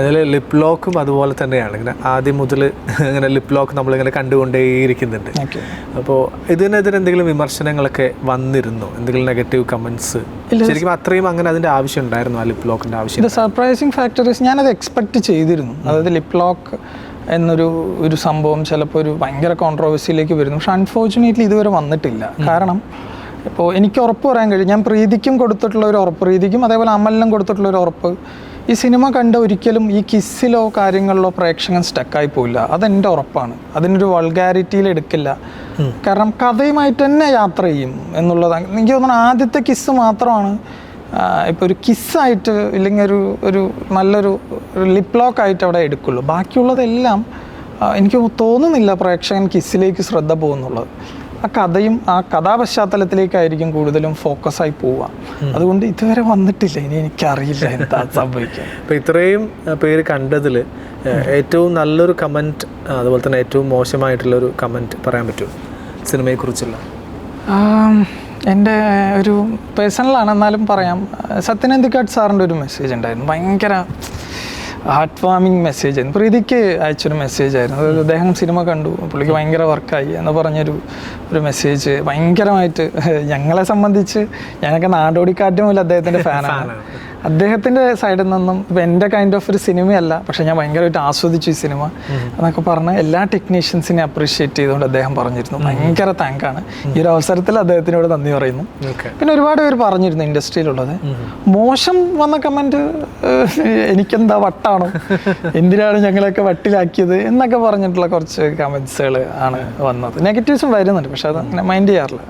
[SPEAKER 1] അതിൽ ലിപ് ലോക്കും അതുപോലെ തന്നെയാണ്. ഇങ്ങനെ ആദ്യം മുതൽ ഇങ്ങനെ ലിപ് ലോക്ക് നമ്മളിങ്ങനെ കണ്ടുകൊണ്ടേയിരിക്കുന്നുണ്ട്. അപ്പോൾ ഇതിനെതിരെ എന്തെങ്കിലും വിമർശനങ്ങളൊക്കെ വന്നിരുന്നോ? എന്തെങ്കിലും നെഗറ്റീവ് കമൻസ്? ശരിക്കും അത്രയും അങ്ങനെ അതിൻ്റെ ആവശ്യം ഉണ്ടായിരുന്നു, ആ ലിപ് ലോക്കിൻ്റെ ആവശ്യം?
[SPEAKER 2] സർപ്രൈസിങ് ഫാക്ടർ ഞാനത് എക്സ്പെക്ട് ചെയ്തിരുന്നു. അതായത് ലിപ് ലോക്ക് എന്നൊരു സംഭവം ചിലപ്പോൾ ഒരു ഭയങ്കര കോൺട്രവേഴ്സിയിലേക്ക് വരുന്നു. പക്ഷെ അൺഫോർച്ചുനേറ്റ്ലി ഇതുവരെ വന്നിട്ടില്ല. കാരണം ഇപ്പോൾ എനിക്ക് ഉറപ്പ് പറയാൻ കഴിയും, ഞാൻ പ്രീതിക്കും കൊടുത്തിട്ടുള്ള ഒരു ഉറപ്പ്, പ്രീതിക്കും അതേപോലെ അമലിനും കൊടുത്തിട്ടുള്ള ഒരു ഉറപ്പ്, ഈ സിനിമ കണ്ട ഒരിക്കലും ഈ കിസ്സിലോ കാര്യങ്ങളിലോ പ്രേക്ഷകൻ സ്റ്റക്കായി പോയില്ല. അതെൻ്റെ ഉറപ്പാണ്. അതിനൊരു വൾഗാരിറ്റിയിൽ എടുക്കില്ല. കാരണം കഥയുമായിട്ട് തന്നെ യാത്ര ചെയ്യും എന്നുള്ളതാണ്. എനിക്ക് തോന്നുന്നു ആദ്യത്തെ കിസ്സ് മാത്രമാണ് ഇപ്പോൾ ഒരു കിസ്സായിട്ട് ഇല്ലെങ്കിൽ ഒരു നല്ലൊരു ലിപ് ലോക്കായിട്ട് അവിടെ എടുക്കുള്ളൂ. ബാക്കിയുള്ളതെല്ലാം എനിക്ക് തോന്നുന്നില്ല പ്രേക്ഷകൻ കിസ്സിലേക്ക് ശ്രദ്ധ പോകുന്നുള്ളത്. ആ കഥയും ആ കഥാപശ്ചാത്തലത്തിലേക്കായിരിക്കും കൂടുതലും ഫോക്കസായി പോവുക. അതുകൊണ്ട് ഇതുവരെ വന്നിട്ടില്ല. ഇനി എനിക്കറിയില്ല എന്താ സംഭവിക്കുക.
[SPEAKER 1] അപ്പോൾ ഇത്രയും പേര് കണ്ടതിൽ ഏറ്റവും നല്ലൊരു കമൻറ്റ്, അതുപോലെ തന്നെ ഏറ്റവും മോശമായിട്ടുള്ളൊരു കമൻറ്റ് പറയാൻ പറ്റുമോ സിനിമയെക്കുറിച്ചുള്ള?
[SPEAKER 2] എൻ്റെ ഒരു പേഴ്സണലാണ്, എന്നാലും പറയാം. സത്യനന്ദിക്കാട് സാറിൻ്റെ ഒരു മെസ്സേജ് ഉണ്ടായിരുന്നു, ഭയങ്കര ഹാർട്ട് വാമിങ് മെസ്സേജ് ആയിരുന്നു. പ്രീതിക്ക് അയച്ചൊരു മെസ്സേജ് ആയിരുന്നു. അതായത് അദ്ദേഹം സിനിമ കണ്ടു, പുള്ളിക്ക് ഭയങ്കര വർക്കായി എന്ന് പറഞ്ഞൊരു മെസ്സേജ് ഭയങ്കരമായിട്ട് ഞങ്ങളെ സംബന്ധിച്ച്, ഞങ്ങൾക്ക് നാടോടിക്കാറ്റ് മുതൽ അദ്ദേഹത്തിൻ്റെ ഫാനാണ്. അദ്ദേഹത്തിൻ്റെ സൈഡിൽ നിന്നും ഇപ്പം എൻ്റെ കൈൻഡ് ഓഫ് ഒരു സിനിമയല്ല, പക്ഷേ ഞാൻ ഭയങ്കരമായിട്ട് ആസ്വദിച്ചു ഈ സിനിമ എന്നൊക്കെ പറഞ്ഞ് എല്ലാ ടെക്നീഷ്യൻസിനെ അപ്രീഷിയേറ്റ് ചെയ്തുകൊണ്ട് അദ്ദേഹം പറഞ്ഞിരുന്നു. ഭയങ്കര താങ്കാണ്. ഈ ഒരു അവസരത്തിൽ അദ്ദേഹത്തിനോട് നന്ദി പറയുന്നു. പിന്നെ ഒരുപാട് പേര് പറഞ്ഞിരുന്നു ഇൻഡസ്ട്രിയിലുള്ളത്. മോശം വന്ന കമൻറ്റ്, എനിക്കെന്താ വട്ടാണോ, എന്തിനാണ് ഞങ്ങളെയൊക്കെ വട്ടിലാക്കിയത് എന്നൊക്കെ പറഞ്ഞിട്ടുള്ള കുറച്ച് കമൻസുകൾ ആണ് വന്നത്. നെഗറ്റീവ്സും വരുന്നുണ്ട്, പക്ഷെ അത് അങ്ങനെ മൈൻഡ് ചെയ്യാറില്ല.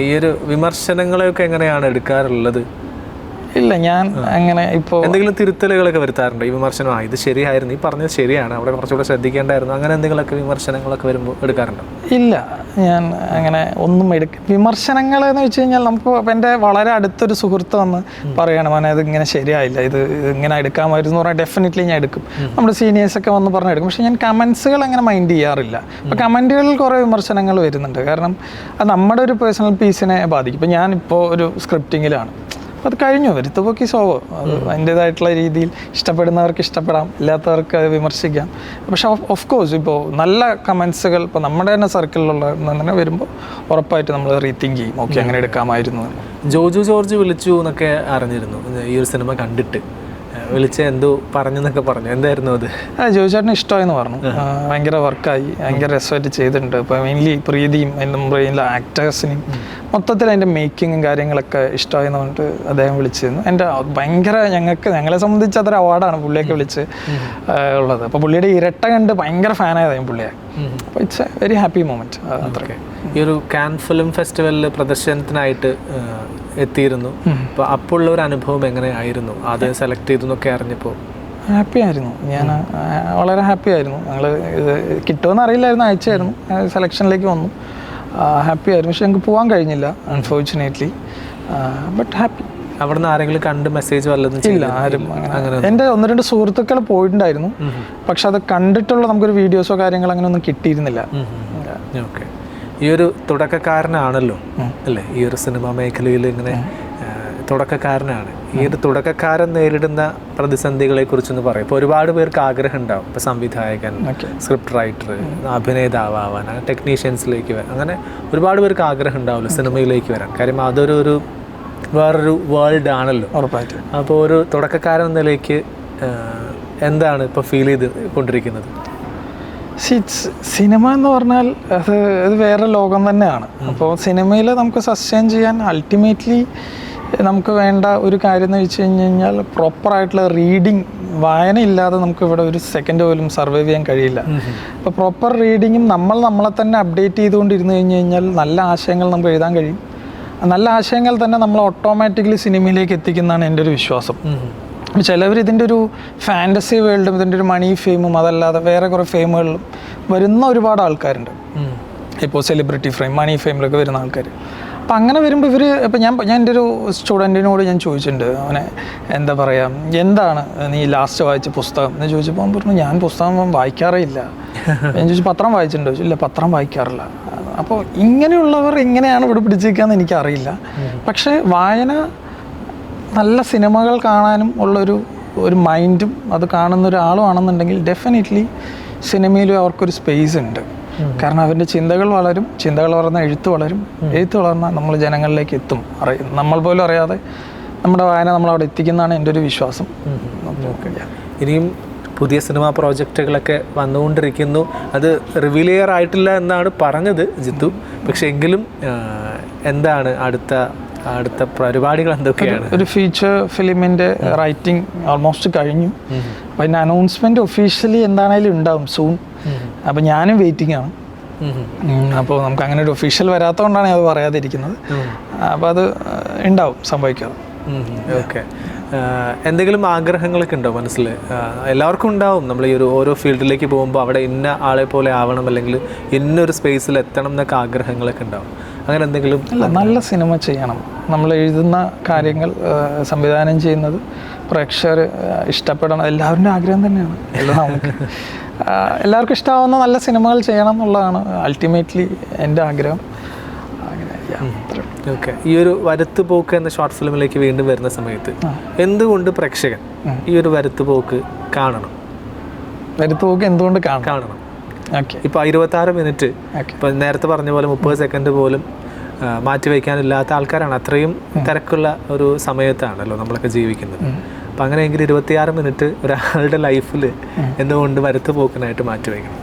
[SPEAKER 1] ഈ ഒരു വിമർശനങ്ങളെയൊക്കെ എങ്ങനെയാണ് എടുക്കാറുള്ളത്?
[SPEAKER 2] ഇല്ല, ഞാൻ അങ്ങനെ ഇപ്പോൾ
[SPEAKER 1] എന്തെങ്കിലും തിരുത്തലുകളൊക്കെ വരുത്താറുണ്ട്? ഈ വിമർശനം ഇത് ശരിയായിരുന്നു, ഈ പറഞ്ഞത് ശരിയാണ്, അവിടെ കുറച്ചുകൂടെ ശ്രദ്ധിക്കേണ്ടായിരുന്നു, അങ്ങനെ എന്തെങ്കിലുമൊക്കെ വിമർശനങ്ങളൊക്കെ വരുമ്പോൾ എടുക്കാറുണ്ടോ?
[SPEAKER 2] ഇല്ല, ഞാൻ അങ്ങനെ ഒന്നും വിമർശനങ്ങൾ എന്ന് വെച്ച് കഴിഞ്ഞാൽ നമുക്ക് എൻ്റെ വളരെ അടുത്തൊരു സുഹൃത്ത് വന്ന് പറയുകയാണ്, മോനെ ഇത് ഇങ്ങനെ ശരിയായില്ല, ഇത് ഇങ്ങനെ എടുക്കാമായിരുന്നു പറഞ്ഞാൽ ഡെഫിനറ്റ്ലി ഞാൻ എടുക്കും. നമ്മുടെ സീനിയേഴ്സൊക്കെ വന്ന് പറഞ്ഞാൽ എടുക്കും. പക്ഷേ ഞാൻ കമൻസുകൾ അങ്ങനെ മൈൻഡ് ചെയ്യാറില്ല. അപ്പോൾ കമൻറ്റുകളിൽ കുറേ വിമർശനങ്ങൾ വരുന്നുണ്ട്. കാരണം അത് നമ്മുടെ ഒരു പേഴ്സണൽ പീസിനെ ബാധിക്കും. ഇപ്പോൾ ഞാനിപ്പോൾ ഒരു സ്ക്രിപ്റ്റിങ്ങിലാണ്, അത് കഴിഞ്ഞു, വരുത്തുപോക്കി സോവോ. അത് അതിൻ്റേതായിട്ടുള്ള രീതിയിൽ ഇഷ്ടപ്പെടുന്നവർക്ക് ഇഷ്ടപ്പെടാം, ഇല്ലാത്തവർക്ക് അത് വിമർശിക്കാം. പക്ഷേ ഓഫ് കോഴ്സ് ഇപ്പോൾ നല്ല കമൻസുകൾ ഇപ്പോൾ നമ്മുടെ തന്നെ സർക്കിളിലുള്ള തന്നെ വരുമ്പോൾ ഉറപ്പായിട്ട് നമ്മൾ റീതിങ്ക് ചെയ്യും. ഓക്കെ, അങ്ങനെ എടുക്കാമായിരുന്നു.
[SPEAKER 1] ജോജു ജോർജ് വിളിച്ചു എന്നൊക്കെ അറിഞ്ഞിരുന്നു ഈ ഒരു സിനിമ കണ്ടിട്ട്. വിളിച്ച എന്തോ പറഞ്ഞെന്നൊക്കെ പറഞ്ഞു, എന്തായിരുന്നു അത്?
[SPEAKER 2] ജോജു ചേട്ടന് ഇഷ്ടമായെന്ന് പറഞ്ഞു. ഭയങ്കര വർക്കായി, ഭയങ്കര രസമായിട്ട് ചെയ്തിട്ടുണ്ട്. ഇപ്പോൾ മെയിൻലി പ്രീതിയും അതിൻ്റെ ബ്രെയിനിലെ ആക്ടേഴ്സിനെയും മൊത്തത്തിൽ അതിൻ്റെ മേക്കിങ്ങും കാര്യങ്ങളൊക്കെ ഇഷ്ടമായെന്ന് പറഞ്ഞിട്ട് അദ്ദേഹം വിളിച്ചിരുന്നു. എൻ്റെ ഭയങ്കര ഞങ്ങളെ സംബന്ധിച്ച് അതൊരു അവാർഡാണ് പുള്ളിയൊക്കെ വിളിച്ച് ഉള്ളത്. അപ്പോൾ പുള്ളിയുടെ ഇരട്ട കണ്ട് ഭയങ്കര ഫാനായതായിരുന്നു പുള്ളിയെ. അപ്പോൾ it's A very happy moment. അത്രയ്ക്ക്
[SPEAKER 1] ഈ ഒരു കാൻ ഫിലിം ഫെസ്റ്റിവലിൽ പ്രദർശനത്തിനായിട്ട് എത്തിയിരുന്നു. അപ്പോൾ ഉള്ള ഒരു അനുഭവം എങ്ങനെയായിരുന്നു? അത് സെലക്ട് ചെയ്തു എന്നൊക്കെ അറിഞ്ഞപ്പോൾ?
[SPEAKER 2] ഹാപ്പി ആയിരുന്നു, ഞാൻ വളരെ ഹാപ്പി ആയിരുന്നു. ഞങ്ങൾ ഇത് കിട്ടുമെന്ന് അറിയില്ലായിരുന്നു, അയച്ചായിരുന്നു, സെലക്ഷനിലേക്ക് വന്നു. ഹാപ്പി ആയിരുന്നു. പക്ഷെ ഞങ്ങൾക്ക് പോകാൻ കഴിഞ്ഞില്ല അൺഫോർച്ചുനേറ്റ്ലി. But happy.
[SPEAKER 1] അവിടെ നിന്ന് ആരെങ്കിലും കണ്ട് മെസ്സേജ് വല്ലതും
[SPEAKER 2] ഇല്ല, ആരും അങ്ങനെ. എൻ്റെ 1-2 സുഹൃത്തുക്കൾ പോയിട്ടുണ്ടായിരുന്നു, പക്ഷെ അത് കണ്ടിട്ടുള്ള നമുക്കൊരു വീഡിയോസോ കാര്യങ്ങളോ അങ്ങനെ ഒന്നും കിട്ടിയിരുന്നില്ല.
[SPEAKER 1] ഓക്കെ. ഈ ഒരു തുടക്കക്കാരനാണല്ലോ അല്ലേ, ഈ ഒരു സിനിമാ മേഖലയിൽ ഇങ്ങനെ തുടക്കക്കാരനാണ്. ഈ ഒരു തുടക്കക്കാരൻ നേരിടുന്ന പ്രതിസന്ധികളെ കുറിച്ചൊന്ന് പറയും. ഇപ്പോൾ ഒരുപാട് പേർക്ക് ആഗ്രഹം ഉണ്ടാവും, ഇപ്പോൾ സംവിധായകൻ, സ്ക്രിപ്റ്റ് റൈറ്റർ, അഭിനേതാവാൻ, ടെക്നീഷ്യൻസിലേക്ക് വരാൻ, അങ്ങനെ ഒരുപാട് പേർക്ക് ആഗ്രഹം ഉണ്ടാവില്ല സിനിമയിലേക്ക് വരാൻ. കാര്യം അതൊരു വേറൊരു വേൾഡ് ആണല്ലോ.
[SPEAKER 2] ഉറപ്പായിട്ടും.
[SPEAKER 1] അപ്പോൾ ഒരു തുടക്കക്കാരൻ എന്ന നിലയ്ക്ക് എന്താണ് ഇപ്പോൾ ഫീൽ ചെയ്ത് കൊണ്ടിരിക്കുന്നത്?
[SPEAKER 2] സിനിമ എന്ന് പറഞ്ഞാൽ അത് വേറെ ലോകം തന്നെയാണ്. അപ്പോൾ സിനിമയിൽ നമുക്ക് സസ്റ്റെയിൻ ചെയ്യാൻ അൾട്ടിമേറ്റ്ലി നമുക്ക് വേണ്ട ഒരു കാര്യം എന്ന് വെച്ച് കഴിഞ്ഞാൽ പ്രോപ്പറായിട്ടുള്ള റീഡിങ്, വായന ഇല്ലാതെ നമുക്ക് ഇവിടെ ഒരു സെക്കൻഡ് പോലും സർവൈവ് ചെയ്യാൻ കഴിയില്ല. അപ്പോൾ പ്രോപ്പർ റീഡിങ്ങും നമ്മളെ തന്നെ അപ്ഡേറ്റ് ചെയ്തുകൊണ്ടിരുന്ന് കഴിഞ്ഞാൽ നല്ല ആശയങ്ങൾ നമുക്ക് എഴുതാൻ കഴിയും. നല്ല ആശയങ്ങൾ തന്നെ നമ്മൾ ഓട്ടോമാറ്റിക്കലി സിനിമയിലേക്ക് എത്തിക്കുന്നതാണ് എൻ്റെ ഒരു വിശ്വാസം. ചിലവർ ഇതിൻ്റെ ഒരു ഫാൻറ്റസി വേൾഡും ഇതിൻ്റെ ഒരു മണി ഫെയിമും അതല്ലാതെ വേറെ കുറേ ഫെയിമുകളിലും വരുന്ന ഒരുപാട് ആൾക്കാരുണ്ട്. ഇപ്പോൾ സെലിബ്രിറ്റി ഫെയിം, മണി ഫെയിമിലൊക്കെ വരുന്ന ആൾക്കാർ. അപ്പം അങ്ങനെ വരുമ്പോൾ ഇപ്പം ഞാൻ എൻ്റെ ഒരു സ്റ്റുഡൻറ്റിനോട് ഞാൻ ചോദിച്ചിട്ടുണ്ട്, അവനെ എന്താ പറയുക, എന്താണ് നീ ലാസ്റ്റ് വായിച്ച പുസ്തകം എന്ന് ചോദിച്ചപ്പോൾ അവൻ പറഞ്ഞു, ഞാൻ പുസ്തകം വായിക്കാറേ ഇല്ല. ഞാൻ ചോദിച്ചു, പത്രം വായിച്ചിട്ടുണ്ടോ? ഇല്ല, പത്രം വായിക്കാറില്ല. അപ്പോൾ ഇങ്ങനെയുള്ളവർ എങ്ങനെയാണ് ഇവിടെ പിടിച്ചിരിക്കുകയെന്ന് എനിക്കറിയില്ല. പക്ഷേ വായന, നല്ല സിനിമകൾ കാണാനും ഉള്ളൊരു മൈൻഡും അത് കാണുന്ന ഒരാളും ആണെന്നുണ്ടെങ്കിൽ ഡെഫിനറ്റ്ലി സിനിമയിലും അവർക്കൊരു സ്പേസ് ഉണ്ട്. കാരണം അവരുടെ ചിന്തകൾ വളർന്ന എഴുത്ത് വളർന്നാൽ നമ്മൾ ജനങ്ങളിലേക്ക് എത്തും. നമ്മൾ പോലും അറിയാതെ നമ്മുടെ വായന നമ്മളവിടെ എത്തിക്കുന്നതാണ് എൻ്റെ ഒരു വിശ്വാസം.
[SPEAKER 1] ഇനിയും പുതിയ സിനിമാ പ്രോജക്റ്റുകളൊക്കെ വന്നുകൊണ്ടിരിക്കുന്നു. അത് റിവീൽ ചെയ്യാറായിട്ടില്ല എന്നാണ് പറഞ്ഞത് ജിത്തു. പക്ഷെ എങ്കിലും എന്താണ് അടുത്ത പരിപാടികൾ എന്തൊക്കെയാണ്?
[SPEAKER 2] ഒരു ഫീച്ചർ ഫിലിമിൻ്റെ റൈറ്റിംഗ് ഓൾമോസ്റ്റ് കഴിഞ്ഞു. അപ്പം അതിൻ്റെ അനൗൺസ്മെൻറ്റ് ഒഫീഷ്യലി എന്താണേലും ഉണ്ടാവും സൂൺ. അപ്പം ഞാനും വെയിറ്റിംഗ് ആണ്. അപ്പോൾ നമുക്ക് അങ്ങനെ ഒരു ഒഫീഷ്യൽ വരാത്തതുകൊണ്ടാണ് അത് പറയാതിരിക്കുന്നത്. അപ്പോൾ അത് ഉണ്ടാവും, സംഭവിക്കാതെ.
[SPEAKER 1] ഓക്കെ. എന്തെങ്കിലും ആഗ്രഹങ്ങളൊക്കെ ഉണ്ടോ മനസ്സിൽ? എല്ലാവർക്കും ഉണ്ടാവും. നമ്മൾ ഈ ഓരോ ഫീൽഡിലേക്ക് പോകുമ്പോൾ അവിടെ ഇന്ന ആളെ പോലെ ആവണം, അല്ലെങ്കിൽ ഇന്നൊരു സ്പേസിൽ എത്തണം എന്നൊക്കെ ആഗ്രഹങ്ങളൊക്കെ ഉണ്ടാവും. അങ്ങനെ എന്തെങ്കിലും?
[SPEAKER 2] നല്ല സിനിമ ചെയ്യണം. നമ്മൾ എഴുതുന്ന കാര്യങ്ങൾ സംവിധാനം ചെയ്യുന്നത് പ്രേക്ഷകർ ഇഷ്ടപ്പെടണം. എല്ലാവരുടെ ആഗ്രഹം തന്നെയാണ്. നമുക്ക് എല്ലാവർക്കും ഇഷ്ടമാവുന്ന നല്ല സിനിമകൾ ചെയ്യണം എന്നുള്ളതാണ് അൾട്ടിമേറ്റ്ലി എൻ്റെ ആഗ്രഹം.
[SPEAKER 1] ഓക്കെ. ഈ ഒരു വരുത്തുപോക്ക് എന്ന ഷോർട്ട് ഫിലിമിലേക്ക് വീണ്ടും വരുന്ന സമയത്ത് എന്തുകൊണ്ട് പ്രേക്ഷകൻ ഈ ഒരു വരുത്തുപോക്ക് കാണണം?
[SPEAKER 2] വരുത്തുപോക്ക് എന്തുകൊണ്ട് കാണണം?
[SPEAKER 1] ഇപ്പോൾ 26 മിനിറ്റ്, ഇപ്പോൾ നേരത്തെ പറഞ്ഞ പോലെ 30 സെക്കൻഡ് പോലും മാറ്റിവെക്കാനില്ലാത്ത ആൾക്കാരാണ്. അത്രയും തിരക്കുള്ള ഒരു സമയത്താണല്ലോ നമ്മളൊക്കെ ജീവിക്കുന്നത്. അപ്പം അങ്ങനെയെങ്കിൽ 26 മിനിറ്റ് ഒരാളുടെ ലൈഫിൽ എന്തുകൊണ്ട് വരുത്തുപോക്കിനായിട്ട് മാറ്റിവെക്കണം?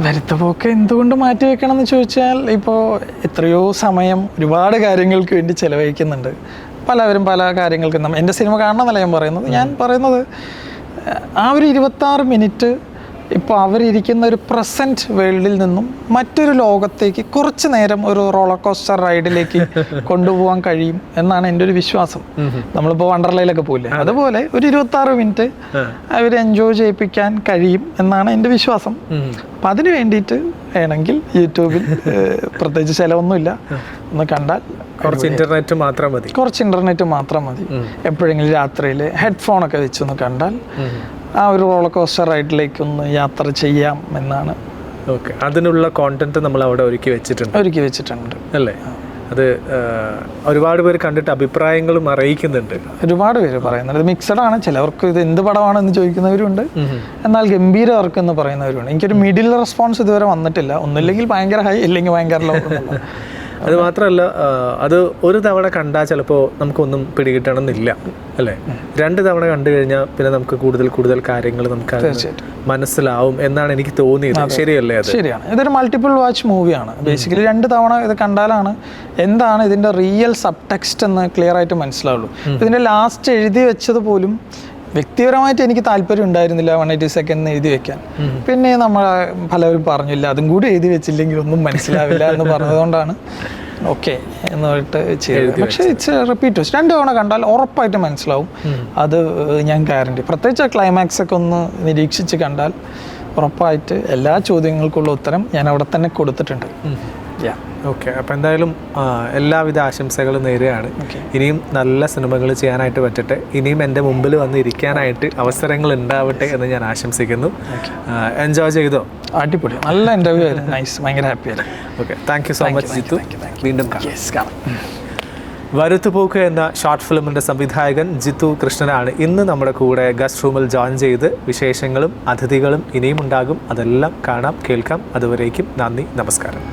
[SPEAKER 2] വരുത്തുപോക്ക് എന്തുകൊണ്ട് മാറ്റിവെക്കണം എന്ന് ചോദിച്ചാൽ, ഇപ്പോൾ എത്രയോ സമയം ഒരുപാട് കാര്യങ്ങൾക്ക് വേണ്ടി ചിലവഴിക്കുന്നുണ്ട്. പലവരും പല കാര്യങ്ങൾക്ക് എൻ്റെ സിനിമ കാണണമെന്നല്ല ഞാൻ പറയുന്നത് ആ ഒരു 26 മിനിറ്റ് ഇപ്പോൾ അവരിയ്ക്കുന്ന ഒരു പ്രസൻറ്റ് വേൾഡിൽ നിന്നും മറ്റൊരു ലോകത്തേക്ക് കുറച്ച് നേരം ഒരു റോളർ കോസ്റ്റർ റൈഡിലേക്ക് കൊണ്ടുപോകാൻ കഴിയും എന്നാണ് എൻ്റെ ഒരു വിശ്വാസം. നമ്മളിപ്പോൾ വണ്ടർലയിലൊക്കെ പോയില്ലേ, അതുപോലെ ഒരു 26 മിനിറ്റ് അവർ എൻജോയ് ചെയ്യിപ്പിക്കാൻ കഴിയും എന്നാണ് എൻ്റെ വിശ്വാസം. അപ്പം അതിന് വേണ്ടിയിട്ട് വേണമെങ്കിൽ യൂട്യൂബിൽ പ്രത്യേകിച്ച് ചിലവൊന്നുമില്ല, ഒന്ന് കണ്ടാൽ
[SPEAKER 1] കുറച്ച് ഇൻ്റർനെറ്റ്
[SPEAKER 2] മാത്രം മതി. എപ്പോഴെങ്കിലും രാത്രിയിൽ ഹെഡ്ഫോണൊക്കെ വെച്ചൊന്ന് കണ്ടാൽ ആ ഒരു റോളർ കോസ്റ്റർ റൈഡിലേക്ക് ഒന്ന് യാത്ര ചെയ്യാം എന്നാണ്.
[SPEAKER 1] ഓക്കെ. അതിനുള്ള കോണ്ടന്റ് നമ്മൾ അവിടെ ഒരുക്കി വെച്ചിട്ടുണ്ട് അല്ലേ? അത് ഒരുപാട് പേര് കണ്ടിട്ട് അഭിപ്രായങ്ങളും അറിയിക്കുന്നുണ്ട്.
[SPEAKER 2] ഒരുപാട് പേര് പറയുന്നുണ്ട്. ഇത് മിക്സഡ് ആണ്. ചിലവർക്ക് ഇത് എന്ത് പടമാണെന്ന് ചോദിക്കുന്നവരുണ്ട്, എന്നാൽ ഗംഭീര വർക്ക് എന്ന് പറയുന്നവരുണ്ട്. എനിക്കൊരു മിഡിൽ റെസ്പോൺസ് ഇതുവരെ വന്നിട്ടില്ല. ഒന്നില്ലെങ്കിൽ ഭയങ്കര ഹൈ, ഇല്ലെങ്കിൽ ഭയങ്കര ലോ.
[SPEAKER 1] അത് മാത്രമല്ല, അത് ഒരു തവണ കണ്ടാൽ ചിലപ്പോൾ നമുക്കൊന്നും പിടികിട്ടണമെന്നില്ല അല്ലേ? 2 തവണ കണ്ടു കഴിഞ്ഞാൽ പിന്നെ നമുക്ക് കൂടുതൽ കാര്യങ്ങൾ നമുക്ക് മനസ്സിലാവും എന്നാണ് എനിക്ക് തോന്നിയത്. ശരിയല്ലേ? അത്
[SPEAKER 2] ശരിയാണ്. ഇതൊരു മൾട്ടിപ്പിൾ വാച്ച് മൂവിയാണ്. ബേസിക്കലി 2 തവണ ഇത് കണ്ടാലാണ് എന്താണ് ഇതിൻ്റെ റിയൽ സബ് ടെക്സ്റ്റ് എന്ന് ക്ലിയർ ആയിട്ട് മനസ്സിലാവുള്ളൂ. ഇതിൻ്റെ ലാസ്റ്റ് എഴുതി വെച്ചത് പോലും വ്യക്തിപരമായിട്ട് എനിക്ക് താല്പര്യം ഉണ്ടായിരുന്നില്ല 180 സെക്കൻഡ് എഴുതി വെക്കാൻ. പിന്നെ നമ്മൾ പലവരും പറഞ്ഞില്ല, അതും കൂടി എഴുതി വെച്ചില്ലെങ്കിൽ ഒന്നും മനസ്സിലാവില്ല എന്ന് പറഞ്ഞതുകൊണ്ടാണ് ഓക്കെ എന്ന് പറഞ്ഞിട്ട് ചെയ്തത്. പക്ഷേ ഇറ്റ്സ് റിപ്പീറ്റ്. 2 തവണ കണ്ടാൽ ഉറപ്പായിട്ട് മനസ്സിലാവും, അത് ഞാൻ ഗ്യാരണ്ടി. പ്രത്യേകിച്ച് ക്ലൈമാക്സ് ഒക്കെ ഒന്ന് നിരീക്ഷിച്ച് കണ്ടാൽ ഉറപ്പായിട്ട് എല്ലാ ചോദ്യങ്ങൾക്കുള്ള ഉത്തരം ഞാൻ അവിടെ തന്നെ കൊടുത്തിട്ടുണ്ട്.
[SPEAKER 1] ഓക്കെ, അപ്പോൾ എന്തായാലും എല്ലാവിധ ആശംസകളും നേരെയാണ്. ഇനിയും നല്ല സിനിമകൾ ചെയ്യാനായിട്ട് പറ്റട്ടെ, ഇനിയും എൻ്റെ മുമ്പിൽ വന്ന് ഇരിക്കാനായിട്ട് അവസരങ്ങൾ ഉണ്ടാവട്ടെ എന്ന് ഞാൻ ആശംസിക്കുന്നു. എൻജോയ് ചെയ്തോ?
[SPEAKER 2] അടിപൊളി, നല്ല ഇൻ്റർവ്യൂ ആയിരുന്നു, നൈസ്, ഭയങ്കര ഹാപ്പി ആയിരുന്നു.
[SPEAKER 1] Okay, thank you so much Jithu. വീണ്ടും കാണാം. വരുത്തുപോക്ക് എന്ന ഷോർട്ട് ഫിലിമിൻ്റെ സംവിധായകൻ ജിത്തു കൃഷ്ണനാണ് ഇന്ന് നമ്മുടെ കൂടെ ഗസ്റ്റ് റൂമിൽ ജോയിൻ ചെയ്ത്. വിശേഷങ്ങളും അതിഥികളും ഇനിയും ഉണ്ടാകും, അതെല്ലാം കാണാം കേൾക്കാം. അതുവരേക്കും നന്ദി, നമസ്കാരം.